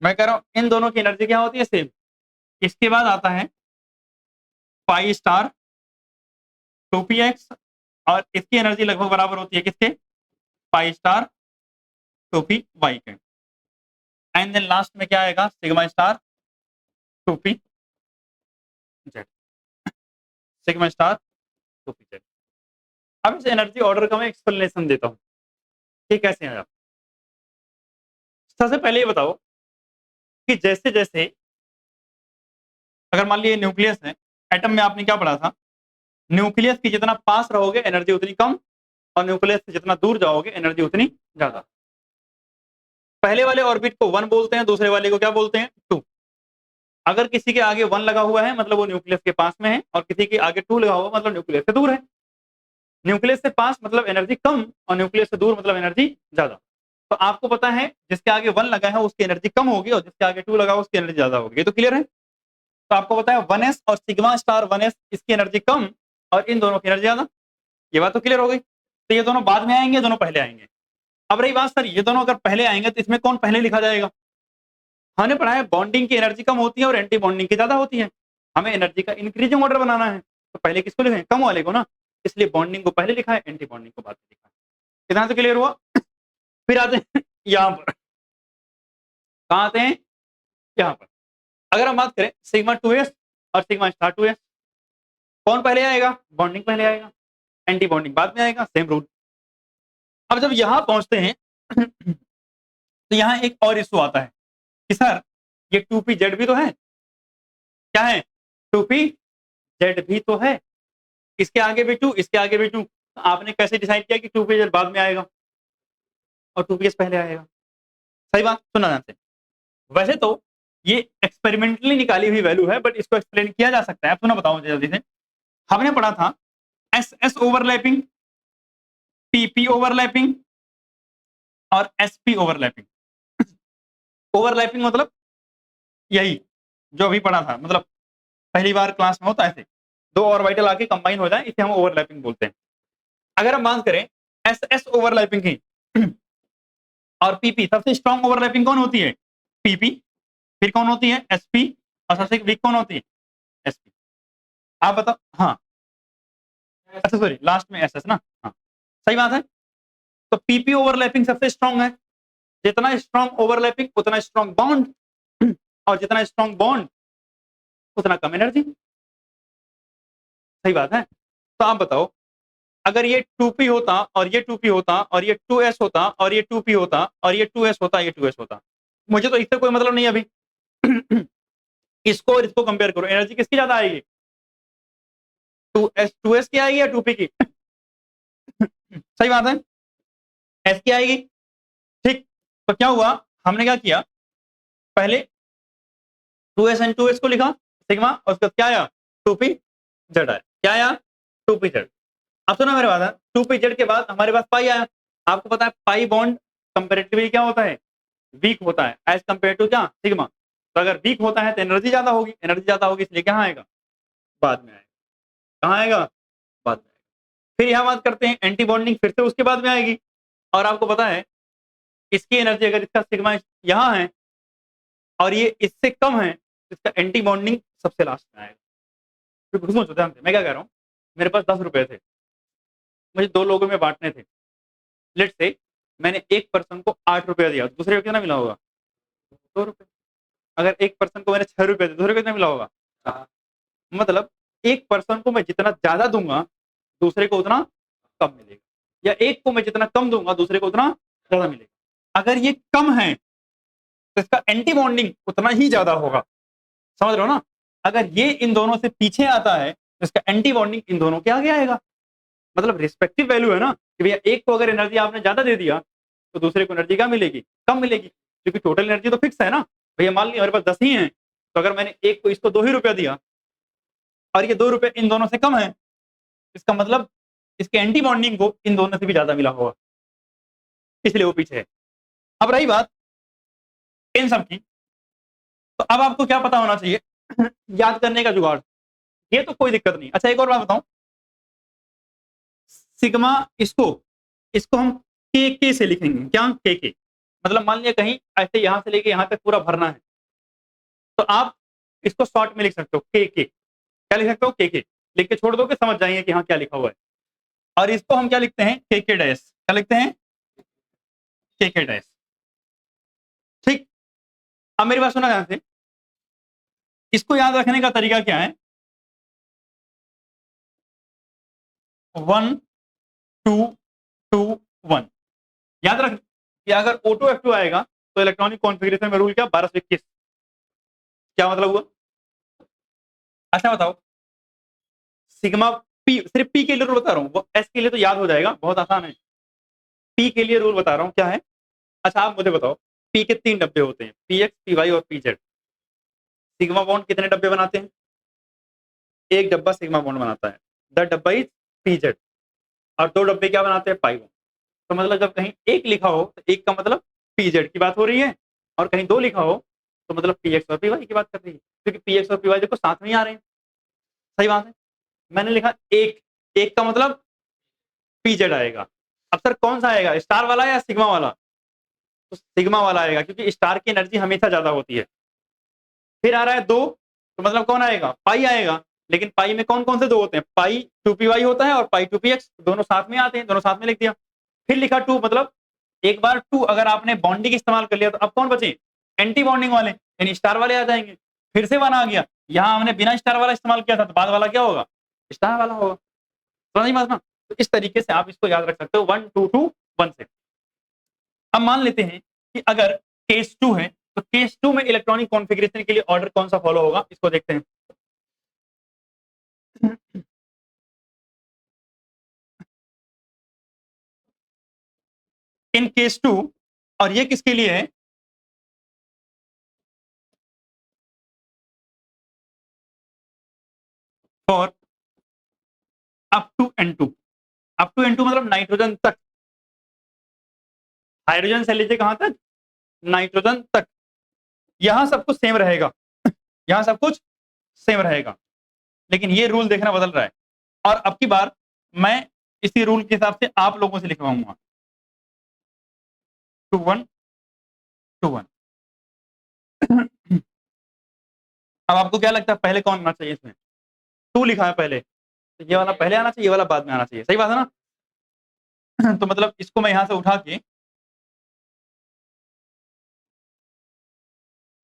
A: मैं कह रहा हूं इन दोनों की एनर्जी क्या होती है, सेम। इसके बाद आता है पाई स्टार 2px, और इसकी एनर्जी लगभग बराबर होती है किसके, पाई स्टार 2py के। एंड देन लास्ट में क्या आएगा, sigma star 2pz, sigma star 2pz। अब इस एनर्जी ऑर्डर का मैं एक्सप्लेनेशन देता हूं कि कैसे है। सबसे पहले ये बताओ कि जैसे जैसे अगर मान लीजिए न्यूक्लियस है, एटम में आपने क्या पढ़ा था, न्यूक्लियस की जितना पास रहोगे एनर्जी उतनी कम, और न्यूक्लियस से जितना दूर जाओगे एनर्जी उतनी ज्यादा। पहले वाले ऑर्बिट को 1 बोलते हैं, दूसरे वाले को क्या बोलते हैं, 2। अगर किसी के आगे 1 लगा हुआ है मतलब वो न्यूक्लियस के पास में है, और किसी के आगे 2 लगा हुआ मतलब न्यूक्लियस से दूर है। न्यूक्लियस से पास मतलब एनर्जी कम, और न्यूक्लियस से दूर मतलब एनर्जी ज्यादा। तो आपको पता है जिसके आगे 1 लगा है उसकी एनर्जी कम होगी और जिसके आगे 2 लगा है उसकी एनर्जी ज्यादा होगी। ये तो क्लियर है। तो आपको पता है 1s और सिग्मा स्टार 1s इसकी एनर्जी कम और इन दोनों की एनर्जी ज्यादा। ये बात तो क्लियर हो गई। तो ये दोनों बाद में आएंगे, दोनों पहले आएंगे। अब रही बात सर, ये दोनों अगर पहले आएंगे तो इसमें कौन पहले लिखा जाएगा? हमने पढ़ा है बॉन्डिंग की एनर्जी कम होती है और एंटी बॉन्डिंग की ज्यादा होती है। हमें एनर्जी का इंक्रीजिंग ऑर्डर बनाना है, तो पहले किसको लिखें? कम वाले को ना। इसलिए बॉन्डिंग को पहले लिखा है, एंटी बॉन्डिंग को बाद में लिखा है। इतना तो क्लियर हुआ। फिर आते हैं यहाँ पर। कहाँ आते हैं? यहाँ पर। अगर हम बात करें सिग्मा 2s और सिग्मा स्टार 2s, कौन पहले आएगा? बॉन्डिंग पहले आएगा, एंटी बॉन्डिंग बाद में आएगा। Same rule. अब जब यहां पहुंचते हैं तो यहां एक और इशू आता है कि सर ये 2pz भी तो है। क्या है? 2pz भी तो है। इसके आगे भी 2, इसके आगे भी 2। आपने कैसे डिसाइड किया कि 2pz बाद में आएगा और 2ps पहले आएगा? सही बात, सुना ध्यान से। वैसे तो ये एक्सपेरिमेंटली निकाली हुई वैल्यू है, बट इसको एक्सप्लेन किया जा सकता है। अब सुना, बताओ मुझे जल्दी से। हमने पढ़ा था S S overlapping, PP overlapping और एसपी ओवरलैपिंग। ओवरलैपिंग मतलब यही जो अभी पढ़ा था, मतलब पहली बार क्लास में होता है ऐसे, दो ऑर्बिटल आके कंबाइन हो जाए, इसे हम ओवरलैपिंग बोलते हैं। अगर हम बात करें एस एस ओवरलैपिंग की और पीपी, सबसे स्ट्रॉन्ग ओवरलैपिंग कौन होती है? पीपी। फिर कौन होती है? एसपी। और सबसे वीक कौन होती है? एसपी। आप बताओ। हाँ, अच्छा सॉरी, लास्ट में एसएस ना। हाँ, सही बात है। तो पीपी ओवरलैपिंग सबसे स्ट्रॉन्ग है। जितना स्ट्रॉन्ग ओवरलैपिंग उतना स्ट्रॉन्ग बॉन्ड, और जितना स्ट्रॉन्ग बॉन्ड उतना कम एनर्जी। सही बात है। तो आप बताओ, अगर ये 2p होता और ये 2p होता और ये 2s होता और ये 2p होता और ये 2s होता, ये 2s होता, मुझे तो इससे कोई मतलब नहीं अभी। इसको और इसको कंपेयर करो, एनर्जी किसकी ज्यादा आएगी? 2s की आएगी या 2p की? सही बात है, s की आएगी। ठीक। तो क्या हुआ, हमने क्या किया, पहले 2s एंड 2s को लिखा सिग्मा, और उसके बाद क्या आया? 2pz आया। क्या आया? 2pz। अब सुना मेरे बात है, 2pz के बाद हमारे पास पाई आया। आपको पता है पाई बॉन्ड कंपेरेटिवली क्या होता है? वीक होता है एज कंपेयर टू क्या? सिग्मा। तो अगर वीक होता है तो एनर्जी ज्यादा होगी, एनर्जी ज्यादा होगी इसलिए कहाँ आएगा? बाद में आएगा। कहाँ आएगा? बाद में आएगा। फिर यहाँ बात करते हैं एंटी बॉन्डिंग, फिर से उसके बाद में आएगी। और आपको पता है इसकी एनर्जी, अगर इसका सिग्मा यहाँ है और ये इससे कम है, तो इसका एंटी बॉन्डिंग सबसे लास्ट में आएगा। फिर सोचो ध्यान से, मैं क्या कह रहा हूँ, मेरे पास 10 रुपए थे, मुझे 2 लोगों में बांटने थे। लेट से मैंने एक पर्सन को 8 रुपया दिया, दूसरे को कितना मिला होगा? 2 रुपए। अगर एक पर्सन को मैंने 6 रुपए दिए, दूसरे को कितना मिला होगा? 4। मतलब एक पर्सन को मैं जितना ज्यादा दूंगा दूसरे को उतना कम मिलेगा, या एक को मैं जितना कम दूंगा दूसरे को उतना ज्यादा मिलेगा। अगर ये कम है तो इसका एंटी बॉन्डिंग उतना ही ज्यादा होगा। समझ रहे हो ना? अगर ये इन दोनों से पीछे आता है तो इसका एंटी बॉन्डिंग इन दोनों के आगे आएगा। मतलब रिस्पेक्टिव वैल्यू है ना, कि भैया एक को अगर एनर्जी आपने ज्यादा दे दिया तो दूसरे को एनर्जी क्या मिलेगी? कम मिलेगी, क्योंकि टोटल एनर्जी तो फिक्स है ना। भैया मान लिया मेरे पास 10 ही है, तो अगर मैंने एक को इसको 2 ही रुपया दिया और ये 2 रुपए इन दोनों से कम है, इसका मतलब इसके एंटी बॉन्डिंग को इन दोनों से भी ज्यादा मिला होगा, इसलिए वो पीछे है। अब रही बात इन सब की, तो अब आपको क्या पता होना चाहिए? याद करने का जुगाड़, ये तो कोई दिक्कत नहीं। अच्छा एक और बात बताऊं, सिग्मा, इसको इसको हम के से लिखेंगे। क्या? के। मतलब मान लिया कहीं ऐसे यहां से लेके यहां तक पूरा भरना है, तो आप इसको शॉर्ट में लिख सकते हो के। क्या लिख सकते हो? के लिख के छोड़ दो कि समझ जाएंगे कि हाँ क्या लिखा हुआ है। और इसको हम क्या लिखते हैं? के डैश। क्या लिखते हैं? के डैश। ठीक। अब मेरी बात सुना ध्यान से, इसको याद रखने का तरीका क्या है? 1 2 2 1 याद रख कि अगर O2F2 आएगा तो इलेक्ट्रॉनिक कॉन्फ़िगरेशन में रूल क्या? 12 से 21। क्या मतलब हुआ? अच्छा बताओ, सिग्मा पी, सिर्फ पी के लिए रूल बता रहा हूँ, एस के लिए तो याद हो जाएगा, बहुत आसान है। पी के लिए रूल बता रहा हूँ क्या है। अच्छा आप मुझे बताओ, पी के 3 डब्बे होते हैं, पी एक्स, पी वाई और पी जेड। सिग्मा बॉन्ड कितने डब्बे बनाते हैं? एक डब्बा सिग्मा बॉन्ड बनाता है, द डब्बा इज पी जेड। और 2 डब्बे क्या बनाते हैं? Pi bond. तो मतलब जब कहीं एक लिखा हो तो एक का मतलब पीजेड की बात हो रही है, और कहीं दो लिखा हो तो मतलब पीएक्स और पीवाई की बात कर रही है, क्योंकि पीएक्स और पीवाई देखो साथ में ही आ रहे हैं। सही बात है। मैंने लिखा एक, एक का मतलब पीजेड आएगा। अब सर कौन सा आएगा, स्टार वाला या सिग्मा वाला? तो सिग्मा वाला आएगा, क्योंकि स्टार की एनर्जी हमेशा ज्यादा होती है। फिर आ रहा है दो, तो मतलब कौन आएगा, पाई आएगा। लेकिन पाई में कौन कौन से दो होते हैं, पाई टू पी वाई होता है और पाई टू पी एक्स, दोनों साथ में आते हैं, दोनों साथ में लिख दिया। फिर लिखा टू, मतलब एक बार टू अगर आपने बॉन्डिंग इस्तेमाल कर लिया तो अब कौन बचे, एंटी बॉन्डिंग वाले, यानी स्टार वाले आ जाएंगे। फिर से वन आ गया, यहां हमने बिना स्टार वाला इस्तेमाल किया था, तो बाद वाला क्या होगा, स्टार वाला होगा। समझ में ना? तो इस तरीके से आप इसको याद रख सकते हो, 1 2 2 1 से। अब मान लेते हैं कि अगर केस 2 है, तो केस 2 में इलेक्ट्रॉनिक कॉन्फ़िगरेशन के लिए ऑर्डर कौन सा फॉलो होगा, इसको देखते हैं। इन केस 2, और ये किसके लिए है, for up to N2। Up to N2 मतलब नाइट्रोजन तक, हाइड्रोजन से लीजिए कहां तक, नाइट्रोजन तक। यहां सब कुछ सेम रहेगा, यहां सब कुछ सेम रहेगा, लेकिन ये रूल देखना बदल रहा है। और अब की बार मैं इसी रूल के हिसाब से आप लोगों से लिखवाऊंगा, 2 1 2 1। अब आपको क्या लगता है पहले कौन आना चाहिए इसमें, टू लिखा है पहले, तो ये वाला पहले आना चाहिए, ये वाला बाद में आना चाहिए, सही बात है ना? तो मतलब इसको मैं यहां से उठा के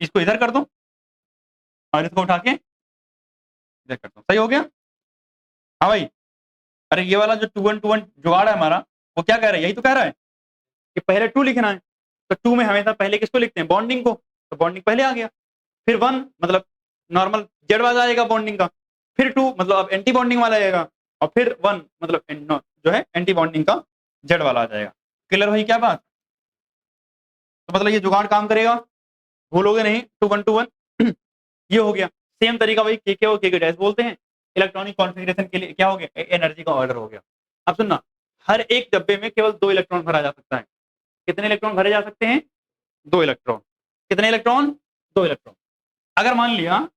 A: इसको इधर कर दूं, और इसको उठा के इधर कर दूं, सही हो गया। हाँ भाई, अरे ये वाला जो 2 1 2 1 जुगाड़ है हमारा, वो क्या कह रहा है, यही तो कह रहा है कि पहले टू लिखना है। तो टू में हमेशा पहले किसको लिखते हैं, बॉन्डिंग को, तो बॉन्डिंग पहले आ गया। फिर वन मतलब नॉर्मल जेड वाला आएगा बॉन्डिंग का। फिर टू मतलब अब एंटी बॉन्डिंग वाला आएगा, और फिर वन मतलब जो है एंटी बॉन्डिंग का जेड वाला आ जाएगा। क्लियर भाई क्या बात? तो मतलब ये जुगाड़ काम करेगा, भूलोगे नहीं, 2 1 2 1। ये हो गया। सेम तरीका भाई के और के डैश बोलते हैं, इलेक्ट्रॉनिक कॉन्फ़िगरेशन के लिए क्या हो गया, एनर्जी का ऑर्डर हो गया। अब सुनना, हर एक डब्बे में केवल 2 इलेक्ट्रॉन भरा जा सकता है। कितने इलेक्ट्रॉन भरे जा सकते हैं, 2 इलेक्ट्रॉन। कितने इलेक्ट्रॉन, 2 इलेक्ट्रॉन। अगर मान लिया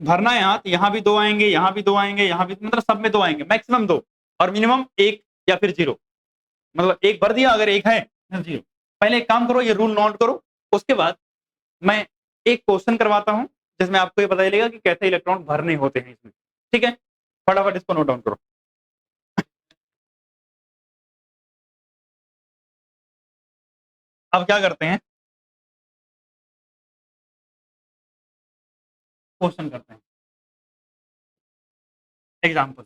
A: भरना है यहाँ, तो यहाँ भी 2 आएंगे, यहाँ भी 2 आएंगे, यहाँ भी, मतलब सब में 2 आएंगे, मैक्सिमम 2, और मिनिमम 1 या फिर 0। मतलब एक भर दिया, अगर 1 है 0। पहले एक काम करो, ये रूल नोट करो, उसके बाद मैं एक क्वेश्चन करवाता हूं जिसमें आपको ये पता चलेगा कि कैसे इलेक्ट्रॉन भरने होते हैं इसमें। ठीक है, फटाफट इसको नोट डाउन करो। अब क्या करते हैं, क्वेश्चन करते हैं। एग्जाम्पल,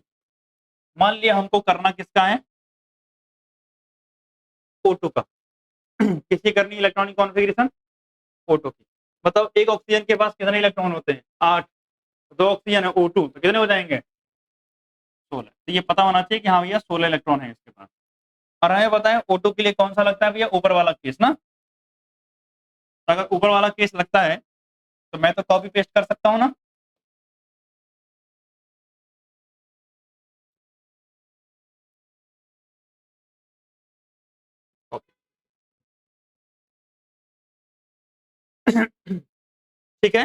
A: मान लिया हमको करना किसका है, O2 का। किसकी करनी इलेक्ट्रॉनिक कॉन्फ़िगरेशन, O2 की। मतलब एक ऑक्सीजन के पास कितने इलेक्ट्रॉन होते हैं, 8। दो ऑक्सीजन है O2, तो कितने हो जाएंगे, 16। तो ये पता होना चाहिए कि हाँ भैया 16 इलेक्ट्रॉन है इसके पास। और हमें पता है O2 के लिए कौन सा लगता है भैया, ऊपर वाला केस ना। तो अगर ऊपर वाला केस लगता है तो मैं तो कॉपी पेस्ट कर सकता हूँ ना। ठीक है,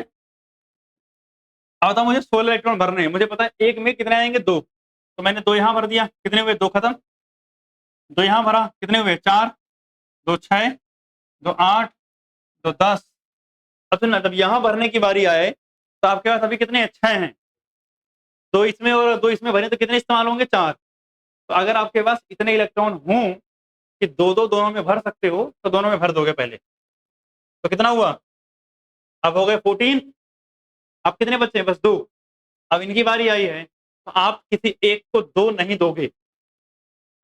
A: अब बताओ मुझे 16 इलेक्ट्रॉन भरने हैं, मुझे पता है एक में कितने आएंगे, 2। तो मैंने 2 यहां भर दिया, कितने हुए, 2 खत्म। 2 यहां भरा, कितने हुए, 4। 2 6, 2 8, 2 10। अब सुनना, जब यहां भरने की बारी आए तो आपके पास अभी कितने 6 हैं, 2 इसमें और 2 इसमें भरे, तो कितने इस्तेमाल होंगे, 4। तो अगर आपके पास इतने इलेक्ट्रॉन हों कि दो दो दोनों में भर सकते हो, तो दोनों में भर दोगे पहले। तो कितना हुआ, अब हो गए 14। अब कितने बच्चे हैं, बस 2। अब इनकी बारी आई है, तो आप किसी एक को 2 नहीं दोगे,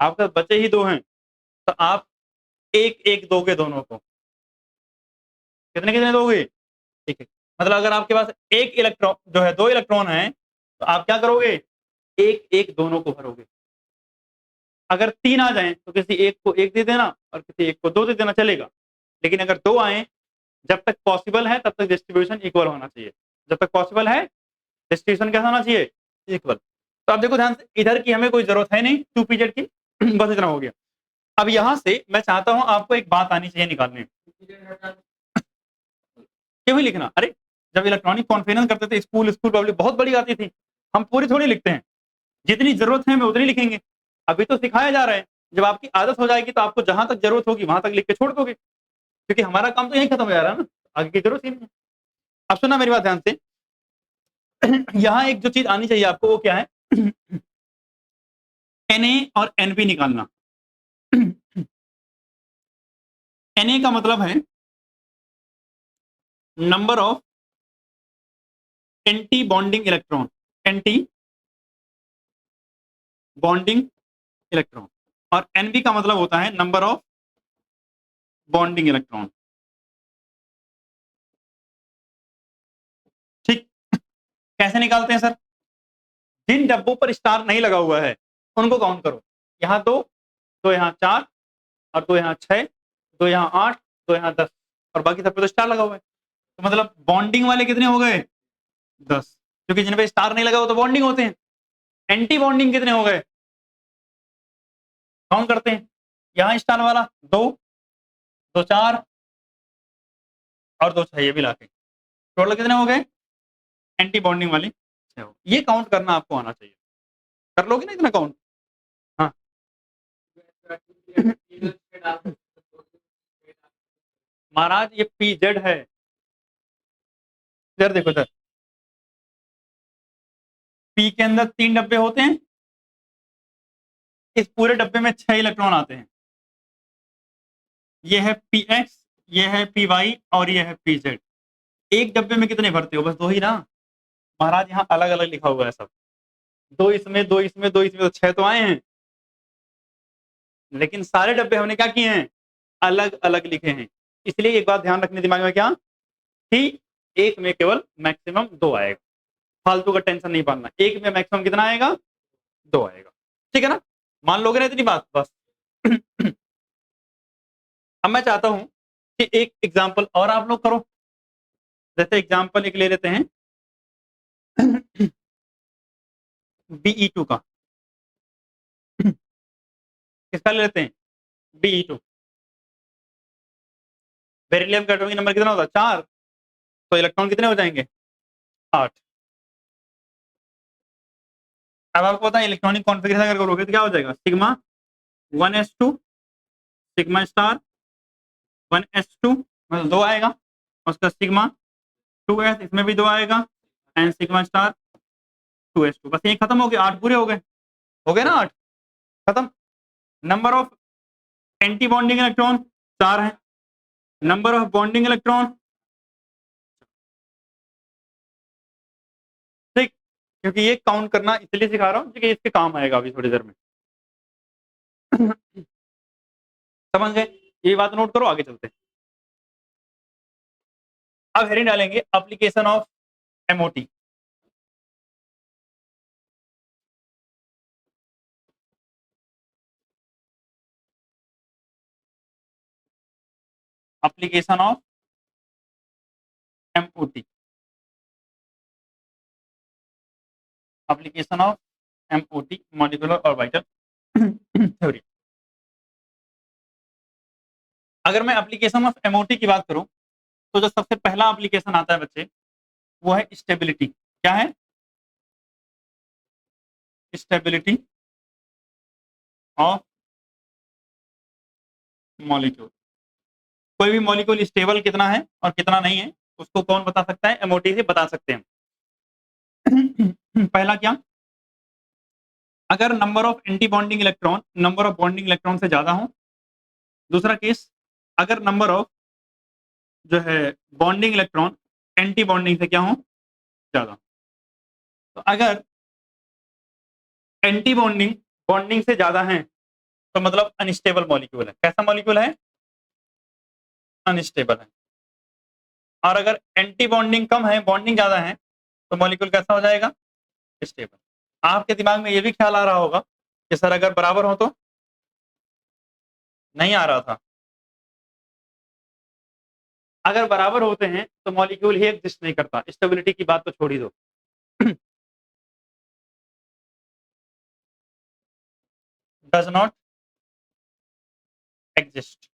A: आपके बचे ही 2 हैं, तो आप एक एक दोगे दोनों को। कितने कितने दोगे, ठीक है। मतलब अगर आपके पास एक इलेक्ट्रॉन जो है, 2 इलेक्ट्रॉन है, तो आप क्या करोगे, एक एक दोनों को भरोगे। अगर 3 आ जाए तो किसी एक को 1 दे देना और किसी एक को 2 दे देना, चलेगा। लेकिन अगर 2 आए, जब तक पॉसिबल है तब तक डिस्ट्रीब्यूशन इक्वल होना चाहिए। जब तक पॉसिबल है डिस्ट्रीब्यूशन कैसा होना चाहिए, इक्वल। तो आप देखो ध्यान से, इधर की हमें कोई जरूरत है नहीं 2 पीरियड की। बस इतना हो गया। अब यहां से मैं चाहता हूं आपको एक बात आनी चाहिए निकालने, क्यों ही लिखना, अरे जब इलेक्ट्रॉनिक कॉन्फ्रेंस करते थे स्कूल पब्लिक बहुत बड़ी आती थी, हम पूरी थोड़ी लिखते हैं, जितनी जरूरत है हमें उतनी लिखेंगे। अभी तो सिखाया जा रहा है, जब आपकी आदत हो जाएगी तो आपको जहां तक जरूरत होगी वहां तक लिख के छोड़ दोगे, क्योंकि हमारा काम तो यही खत्म हो जा रहा है ना, आगे की जरूरत ही नहीं है। अब सुना मेरी बात ध्यान से, यहाँ एक जो चीज आनी चाहिए आपको वो क्या है, Na और Np निकालना। Na का मतलब है number of anti bonding electron, anti bonding electron, और Nb का मतलब होता है नंबर ऑफ बॉन्डिंग इलेक्ट्रॉन। ठीक, कैसे निकालते हैं सर, जिन डब्बों पर स्टार नहीं लगा हुआ है उनको काउंट करो, यहाँ दो यहाँ 4 और दो यहाँ 6, दो यहाँ 8, दो यहाँ 10, और बाकी सब पे तो स्टार लगा हुआ है, तो मतलब बॉन्डिंग वाले कितने हो गए 10, क्योंकि जिन पे स्टार नहीं लगा वो तो बॉन्डिंग होते हैं। एंटी बॉन्डिंग कितने हो गए, काउंट करते हैं, यहाँ स्टार वाला 2, 2 4 और 2 6, ये भी लाके टोटल कितने हो गए, एंटी बॉन्डिंग वाले 6 हो। ये काउंट करना आपको आना चाहिए, कर लोगे ना इतना काउंट। हाँ महाराज ये पीजेड है, इधर देखो इधर, पी के अंदर 3 डब्बे होते हैं, इस पूरे डब्बे में 6 इलेक्ट्रॉन आते हैं, ये है पी एक्स, ये है पी वाई और ये है पी जेड। एक डब्बे में कितने भरते हो, बस 2 ही ना महाराज, यहाँ अलग अलग लिखा हुआ है सब, 2 इसमें 2 इसमें 2 इसमें, तो 6 तो आए हैं, लेकिन सारे डब्बे हमने क्या किए हैं, अलग अलग लिखे हैं। इसलिए एक बात ध्यान रखने दिमाग में, क्या कि एक में केवल मैक्सिमम 2 आएगा, फालतू का टेंशन नहीं पालना, एक में मैक्सिमम कितना आएगा, 2 आएगा, ठीक है ना, मान लोगे ना इतनी बात बस। अब मैं चाहता हूं कि एक एग्जाम्पल और आप लोग करो, जैसे एग्जाम्पल एक ले लेते हैं Be2 का, किसका ले लेते हैं, Be2, बेरिलियम का एटॉमिक नंबर कितना होता है 4, तो इलेक्ट्रॉन कितने हो जाएंगे 8। अब आपको पता है इलेक्ट्रॉनिक कॉन्फ़िगरेशन अगर करोगे तो क्या हो जाएगा, sigma 1s2 sigma star 1s2 मतलब 2 आएगा, उसका सिग्मा 2s इसमें भी 2 आएगा, एंड सिग्मा स्टार 2s2, बस ये खत्म हो गया, 8 पूरे हो गए ना, 8 खत्म। Number of anti bonding electron 4 है, नंबर ऑफ बॉन्डिंग इलेक्ट्रॉन, ठीक, क्योंकि ये काउंट करना इसलिए सिखा रहा हूँ क्योंकि इसके काम आएगा अभी थोड़ी देर में। समझ गए, ये बात नोट करो, आगे चलते हैं। अब हेडिंग डालेंगे application of MOT. Application of MOT, application of MOT molecular orbital theory. अगर मैं एप्लीकेशन ऑफ एमओटी की बात करूं तो जो सबसे पहला एप्लीकेशन आता है बच्चे वो है स्टेबिलिटी। क्या है, स्टेबिलिटी ऑफ मॉलिक्यूल। कोई भी मॉलिक्यूल स्टेबल कितना है और कितना नहीं है उसको कौन बता सकता है, एमओटी से बता सकते हैं। पहला क्या, अगर number of anti bonding electron number of bonding electron से ज्यादा हो। दूसरा केस, अगर नंबर ऑफ जो है बॉन्डिंग इलेक्ट्रॉन एंटी बॉन्डिंग से क्या हो, ज्यादा। तो अगर एंटी बॉन्डिंग बॉन्डिंग से ज्यादा है तो मतलब अनस्टेबल मॉलिक्यूल है। कैसा मॉलिक्यूल है, अनस्टेबल है। और अगर एंटी बॉन्डिंग कम है बॉन्डिंग ज्यादा है तो मॉलिक्यूल कैसा हो जाएगा, स्टेबल। आपके दिमाग में ये भी ख्याल आ रहा होगा कि सर अगर बराबर हो तो, नहीं आ रहा था, अगर बराबर होते हैं तो मॉलिक्यूल ही एग्जिस्ट नहीं करता, स्टेबिलिटी की बात तो छोड़ ही दो। डज नॉट एग्जिस्ट,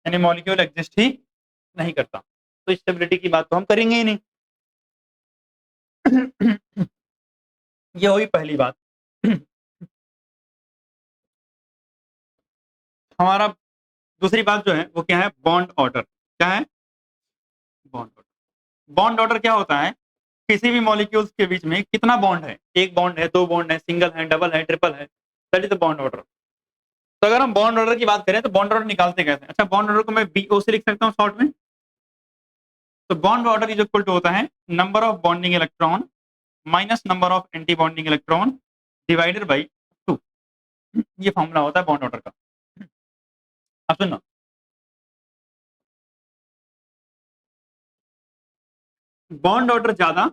A: यानी मॉलिक्यूल एग्जिस्ट ही नहीं करता, तो स्टेबिलिटी की बात तो हम करेंगे ही नहीं। ये हुई पहली बात। हमारा दूसरी बात जो है वो क्या है, बॉन्ड ऑर्डर। क्या है? Bond order. बॉन्ड ऑर्डर क्या होता है, किसी भी मॉलिक्यूल्स के बीच में कितना बॉन्ड है, एक बॉन्ड है, दो बॉन्ड है, सिंगल है, डबल है, ट्रिपल है, that is the bond order. तो अगर हम बॉन्ड ऑर्डर की बात करें तो बॉन्ड ऑर्डर निकालते कैसे? अच्छा, बॉन्ड ऑर्डर को मैं BO से लिख सकता हूँ शॉर्ट में। तो bond order is equal to होता है number of bonding electron minus number of anti bonding electron divided by 2। ये फॉर्मूला होता है बॉन्ड ऑर्डर का। अब सुनो, बॉन्ड ऑर्डर ज्यादा,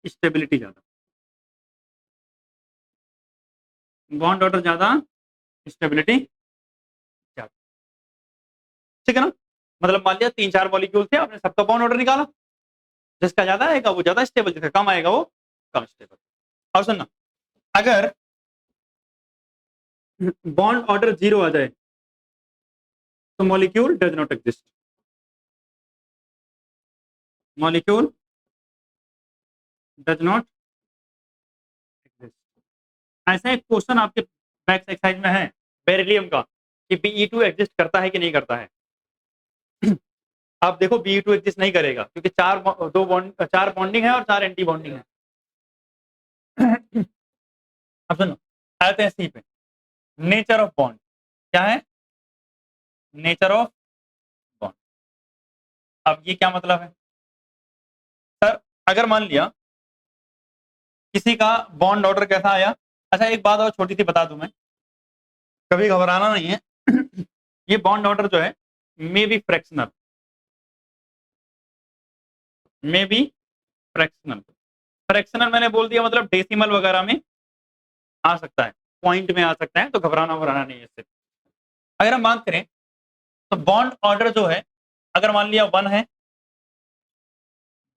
A: स्टेबिलिटी ज्यादा। बॉन्ड ऑर्डर ज्यादा, स्टेबिलिटी ज्यादा। ठीक है ना? मतलब मान लिया 3-4 मॉलिक्यूल थे, आपने सबका बॉन्ड ऑर्डर निकाला, जिसका ज्यादा आएगा वो ज्यादा स्टेबल, जिसका कम आएगा वो कम स्टेबल। और सुनना, अगर बॉन्ड ऑर्डर 0 आ जाए तो molecule does not exist. Molecule does not exist. ऐसा एक क्वेश्चन आपके बैक एक्सरसाइज में है बेरिलियम का, कि Be2 एग्जिस्ट करता है कि नहीं करता है। आप देखो Be2 एग्जिस्ट नहीं करेगा, क्योंकि चार बॉन्डिंग है और 4 एंटी बॉन्डिंग है। अब सुनो, आते हैं सी पे। नेचर ऑफ बॉन्ड क्या है? Nature of bond. अब ये क्या मतलब है सर? अगर मान लिया किसी का बॉन्ड ऑर्डर कैसा आया। अच्छा, एक बात और छोटी सी बता दूं मैं, कभी घबराना नहीं है। ये बॉन्ड ऑर्डर जो है may be fractional, may be fractional. Fractional मैंने बोल दिया मतलब डेसिमल वगैरह में आ सकता है, पॉइंट में आ सकता है, तो घबराना नहीं है इससे। अगर हम बात करें तो बॉन्ड ऑर्डर जो है, अगर मान लिया 1 है,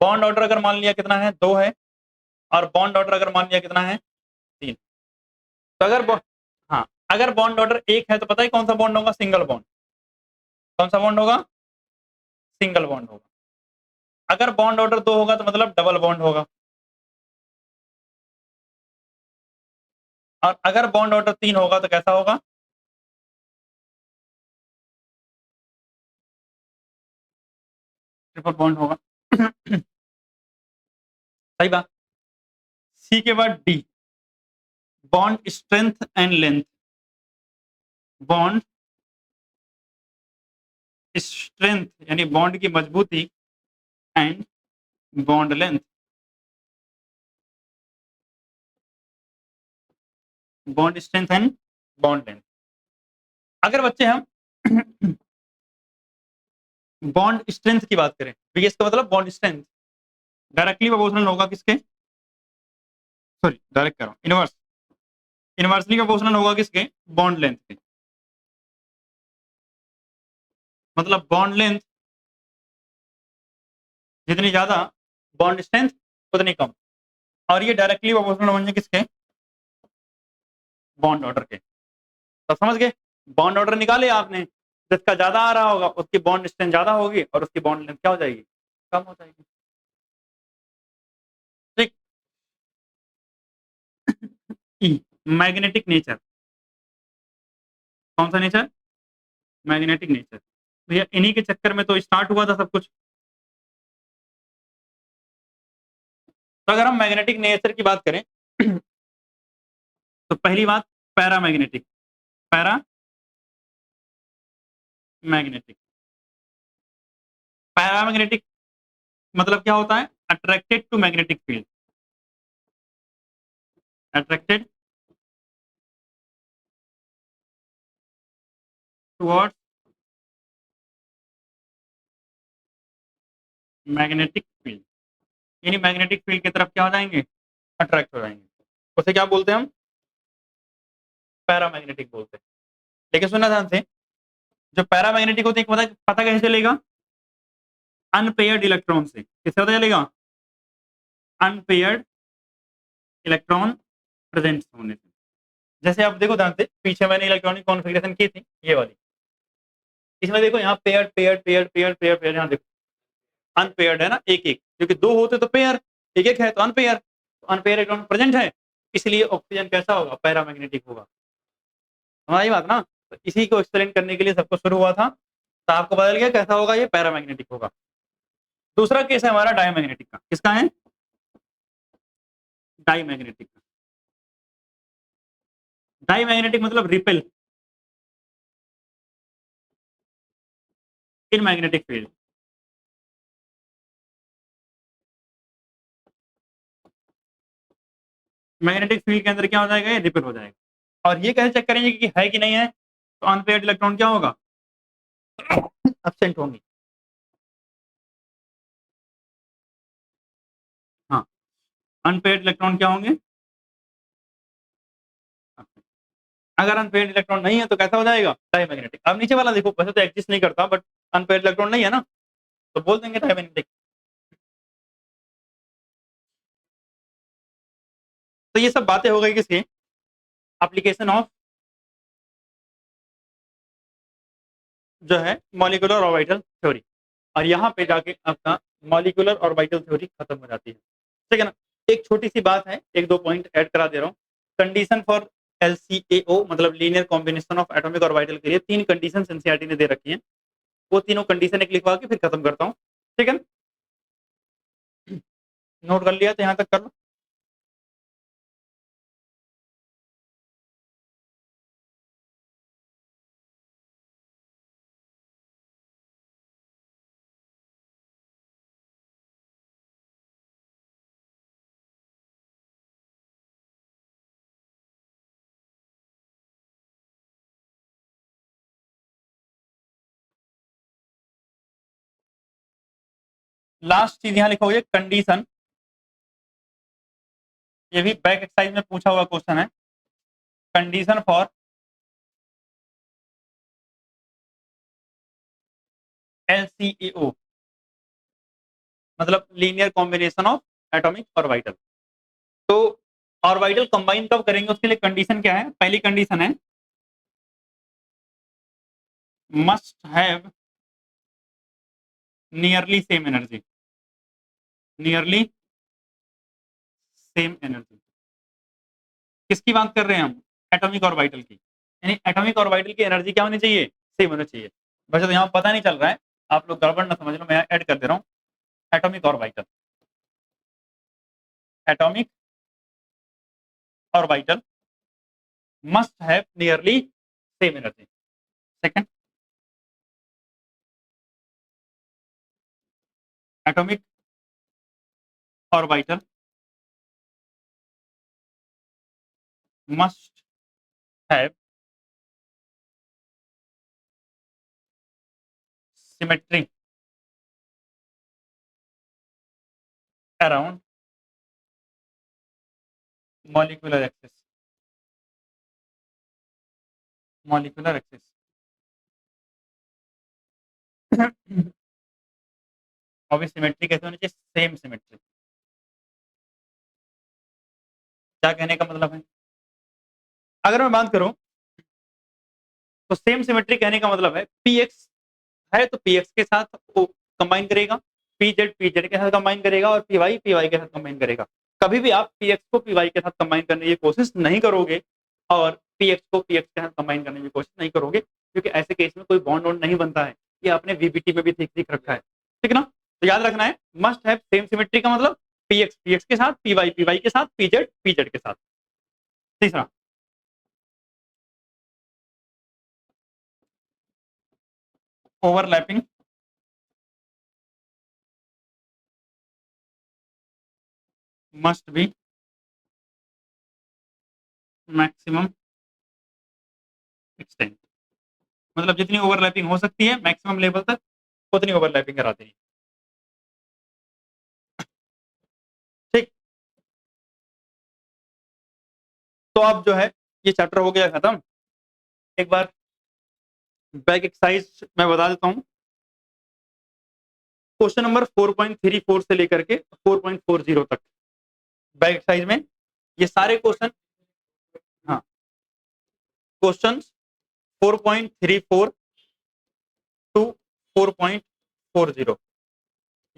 A: बॉन्ड ऑर्डर अगर मान लिया कितना है, 2 है, और बॉन्ड ऑर्डर अगर मान लिया कितना है, 3। तो हाँ, अगर बॉन्ड ऑर्डर 1 है तो पता है कौन सा बॉन्ड होगा? Single bond. कौन सा बॉन्ड होगा? सिंगल बॉन्ड होगा। अगर बॉन्ड ऑर्डर 2 होगा तो मतलब डबल बॉन्ड होगा। और अगर बॉन्ड ऑर्डर 3 होगा तो कैसा होगा? ट्रिपल बॉन्ड होगा। सही बात। सी के बाद D, bond strength and length. Bond strength यानी बॉन्ड की मजबूती, and bond length. Bond strength and bond length. अगर बच्चे हम बॉन्ड स्ट्रेंथ की बात करें, BS का मतलब बॉन्ड स्ट्रेंथ डायरेक्टली प्रोपोर्शनल होगा किसके? सॉरी, डायरेक्ट कर रहा हूं, इनवर्सली प्रोपोर्शनल होगा किसके? बॉन्ड लेंथ के। मतलब बॉन्ड लेंथ जितनी ज्यादा, बॉन्ड स्ट्रेंथ उतनी कम। और ये डायरेक्टली प्रोपोर्शनल होंगे किसके? बॉन्ड ऑर्डर के। तो समझ गए? बॉन्ड ऑर्डर निकाले आपने, जिसका ज्यादा आ रहा होगा उसकी बॉन्ड स्ट्रेंथ ज्यादा होगी और उसकी बॉन्ड लेंथ क्या हो जाएगी? कम हो जाएगी। ठीक। ई, मैग्नेटिक नेचर। कौन सा नेचर? Magnetic nature. भैया इन्हीं के चक्कर में तो स्टार्ट हुआ था सब कुछ। तो अगर हम मैग्नेटिक नेचर की बात करें तो पहली बात, पैरामैग्नेटिक। Para magnetic. पैरामैग्नेटिक मतलब क्या होता है? Attracted to magnetic field. Attracted towards magnetic field, यानी मैग्नेटिक फील्ड की तरफ क्या हो जाएंगे? अट्रैक्ट हो जाएंगे। उसे क्या बोलते हैं हम? पैरामैग्नेटिक बोलते हैं। लेकिन सुनना ध्यान से, जो पैरामैग्नेटिक होते हैं पता पता कैसे चलेगा? अनपेयर्ड इलेक्ट्रॉन से। किससे पता चलेगा? अनपेयर्ड इलेक्ट्रॉन प्रेजेंट होने से। जैसे आप देखो ध्यान से, पीछे मैंने इलेक्ट्रॉनिक कॉन्फ़िगरेशन की थी ये वाली, इसमें देखो यहाँ paired paired paired paired paired paired, यहाँ देखो अनपेयर्ड है ना, एक एक, क्योंकि दो होते तो पेयर, एक एक है तो अनपेयर, तो अनपेयर इलेक्ट्रॉन प्रेजेंट है, इसलिए ऑक्सीजन कैसा होगा, पैरामैग्नेटिक होगा। हमारी बात ना, तो इसी को एक्सप्लेन करने के लिए सबको शुरू हुआ था, तो आपको बदल गया कैसा होगा, ये पैरामैग्नेटिक होगा। दूसरा केस है हमारा डायमैग्नेटिक का, किसका है, डायमैग्नेटिक का। डायमैग्नेटिक मतलब repel in magnetic field. Magnetic field के अंदर क्या हो जाएगा, ये रिपेल हो जाएगा। और ये कैसे चेक करेंगे कि है कि नहीं है, तो अनपेयर्ड इलेक्ट्रॉन क्या होगा, एब्सेंट होंगे। हाँ, अनपेयर्ड इलेक्ट्रॉन क्या होंगे, अगर अनपेयर्ड इलेक्ट्रॉन नहीं है तो कैसा हो जाएगा, डायमैग्नेटिक। अब नीचे वाला देखो, वैसे तो एग्जिस्ट नहीं करता, बट अनपेयर्ड इलेक्ट्रॉन नहीं है ना, तो बोल देंगे डायमैग्नेटिक। तो ये सब बातें हो गई किसकी, एप्लीकेशन ऑफ जो है मॉलिक्यूलर ऑर्बिटल थ्योरी। और यहाँ पे जाके आपका मॉलिक्यूलर ऑर्बिटल थ्योरी खत्म हो जाती है, ठीक है ना। एक छोटी सी बात है, एक दो पॉइंट ऐड करा दे रहा हूँ। कंडीशन फॉर LCAO मतलब linear combination of atomic orbital के लिए तीन कंडीशन एनसीईआरटी ने दे रखी है, वो तीनों कंडीशन एक लिखवा के फिर खत्म करता हूँ, ठीक है ना। नोट कर लिया तो यहाँ तक कर लो। लास्ट चीज यहाँ लिखा हुआ है कंडीशन, ये भी बैक एक्सरसाइज में पूछा हुआ क्वेश्चन है। कंडीशन फॉर LCAO मतलब linear combination of atomic orbital. तो ऑर्बिटल कंबाइन कब करेंगे, उसके लिए कंडीशन क्या है, पहली कंडीशन है must have nearly same energy, nearly same energy. किसकी बात कर रहे हैं हम, एटॉमिक ऑर्बिटल की, यानी एटॉमिक ऑर्बिटल की एनर्जी क्या होनी चाहिए, सेम होनी चाहिए। वैसे तो यहाँ पता नहीं चल रहा है, आप लोग गड़बड़ ना समझ लो, मैं ऐड कर दे रहा हूँ। Atomic orbital, atomic orbital must have nearly same energy. Second, atomic orbital must have symmetry around molecular axis, molecular axis। और सिमेट्री कैसे होनी चाहिए, सेम सिमेट्री। क्या कहने का मतलब है, अगर मैं बात करूं तो सेम सिमेट्री कहने का मतलब है पी एक्स है तो पी एक्स के साथ वो कंबाइन करेगा, पी जेड के साथ कंबाइन करेगा, और पी वाई के साथ कंबाइन करेगा। कभी भी आप पी एक्स को पी वाई के साथ कंबाइन करने की कोशिश नहीं करोगे, और पी एक्स को पी एक्स के साथ कंबाइन करने की कोशिश नहीं करोगे, क्योंकि ऐसे केस में कोई बॉन्ड वॉन्ड नहीं बनता है। ये आपने वीबीटी में भी सीख रखा है, ठीक है ना। तो याद रखना है मस्ट हैव सेम सिमेट्री का मतलब पी एक्स के साथ, पी वाई के साथ, पी जेड के साथ। तीसरा, overlapping must be maximum extent, मतलब जितनी ओवरलैपिंग हो सकती है मैक्सिमम लेवल तक उतनी ओवरलैपिंग कराते हैं, ठीक। तो अब जो है ये चैप्टर हो गया खत्म। एक बार बैक एक्सरसाइज मैं बता देता हूँ। क्वेश्चन नंबर 4.34 से लेकर के 4.40 तक बैक एक्सरसाइज में ये सारे क्वेश्चन, हाँ क्वेश्चन 4.34 टू 4.40,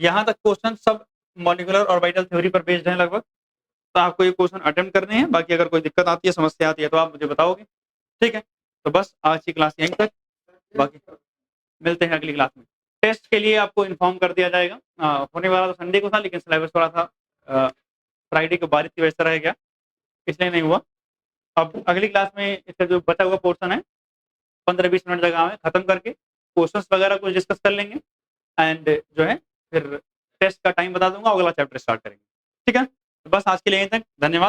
A: यहाँ तक क्वेश्चन सब मॉलिक्यूलर ऑर्बिटल थ्योरी पर बेस्ड है लगभग। तो आपको ये क्वेश्चन अटेम्प्ट करने हैं, बाकी अगर कोई दिक्कत आती है, समस्या आती है तो आप मुझे बताओगे, ठीक है। तो बस आज की क्लास यहीं तक, बाकी मिलते हैं अगली क्लास में। टेस्ट के लिए आपको इन्फॉर्म कर दिया जाएगा। होने वाला तो संडे को था, लेकिन सिलेबस थोड़ा सा फ्राइडे को बारिश की वजह से रह गया, इसलिए नहीं हुआ। अब अगली क्लास में इसका जो बचा हुआ पोर्शन है 15-20 मिनट जगह में खत्म करके क्वेश्चंस वगैरह कुछ डिस्कस कर लेंगे, एंड जो है फिर टेस्ट का टाइम बता दूंगा, अगला चैप्टर स्टार्ट करेंगे, ठीक है। तो बस आज के लिए यहीं तक, धन्यवाद।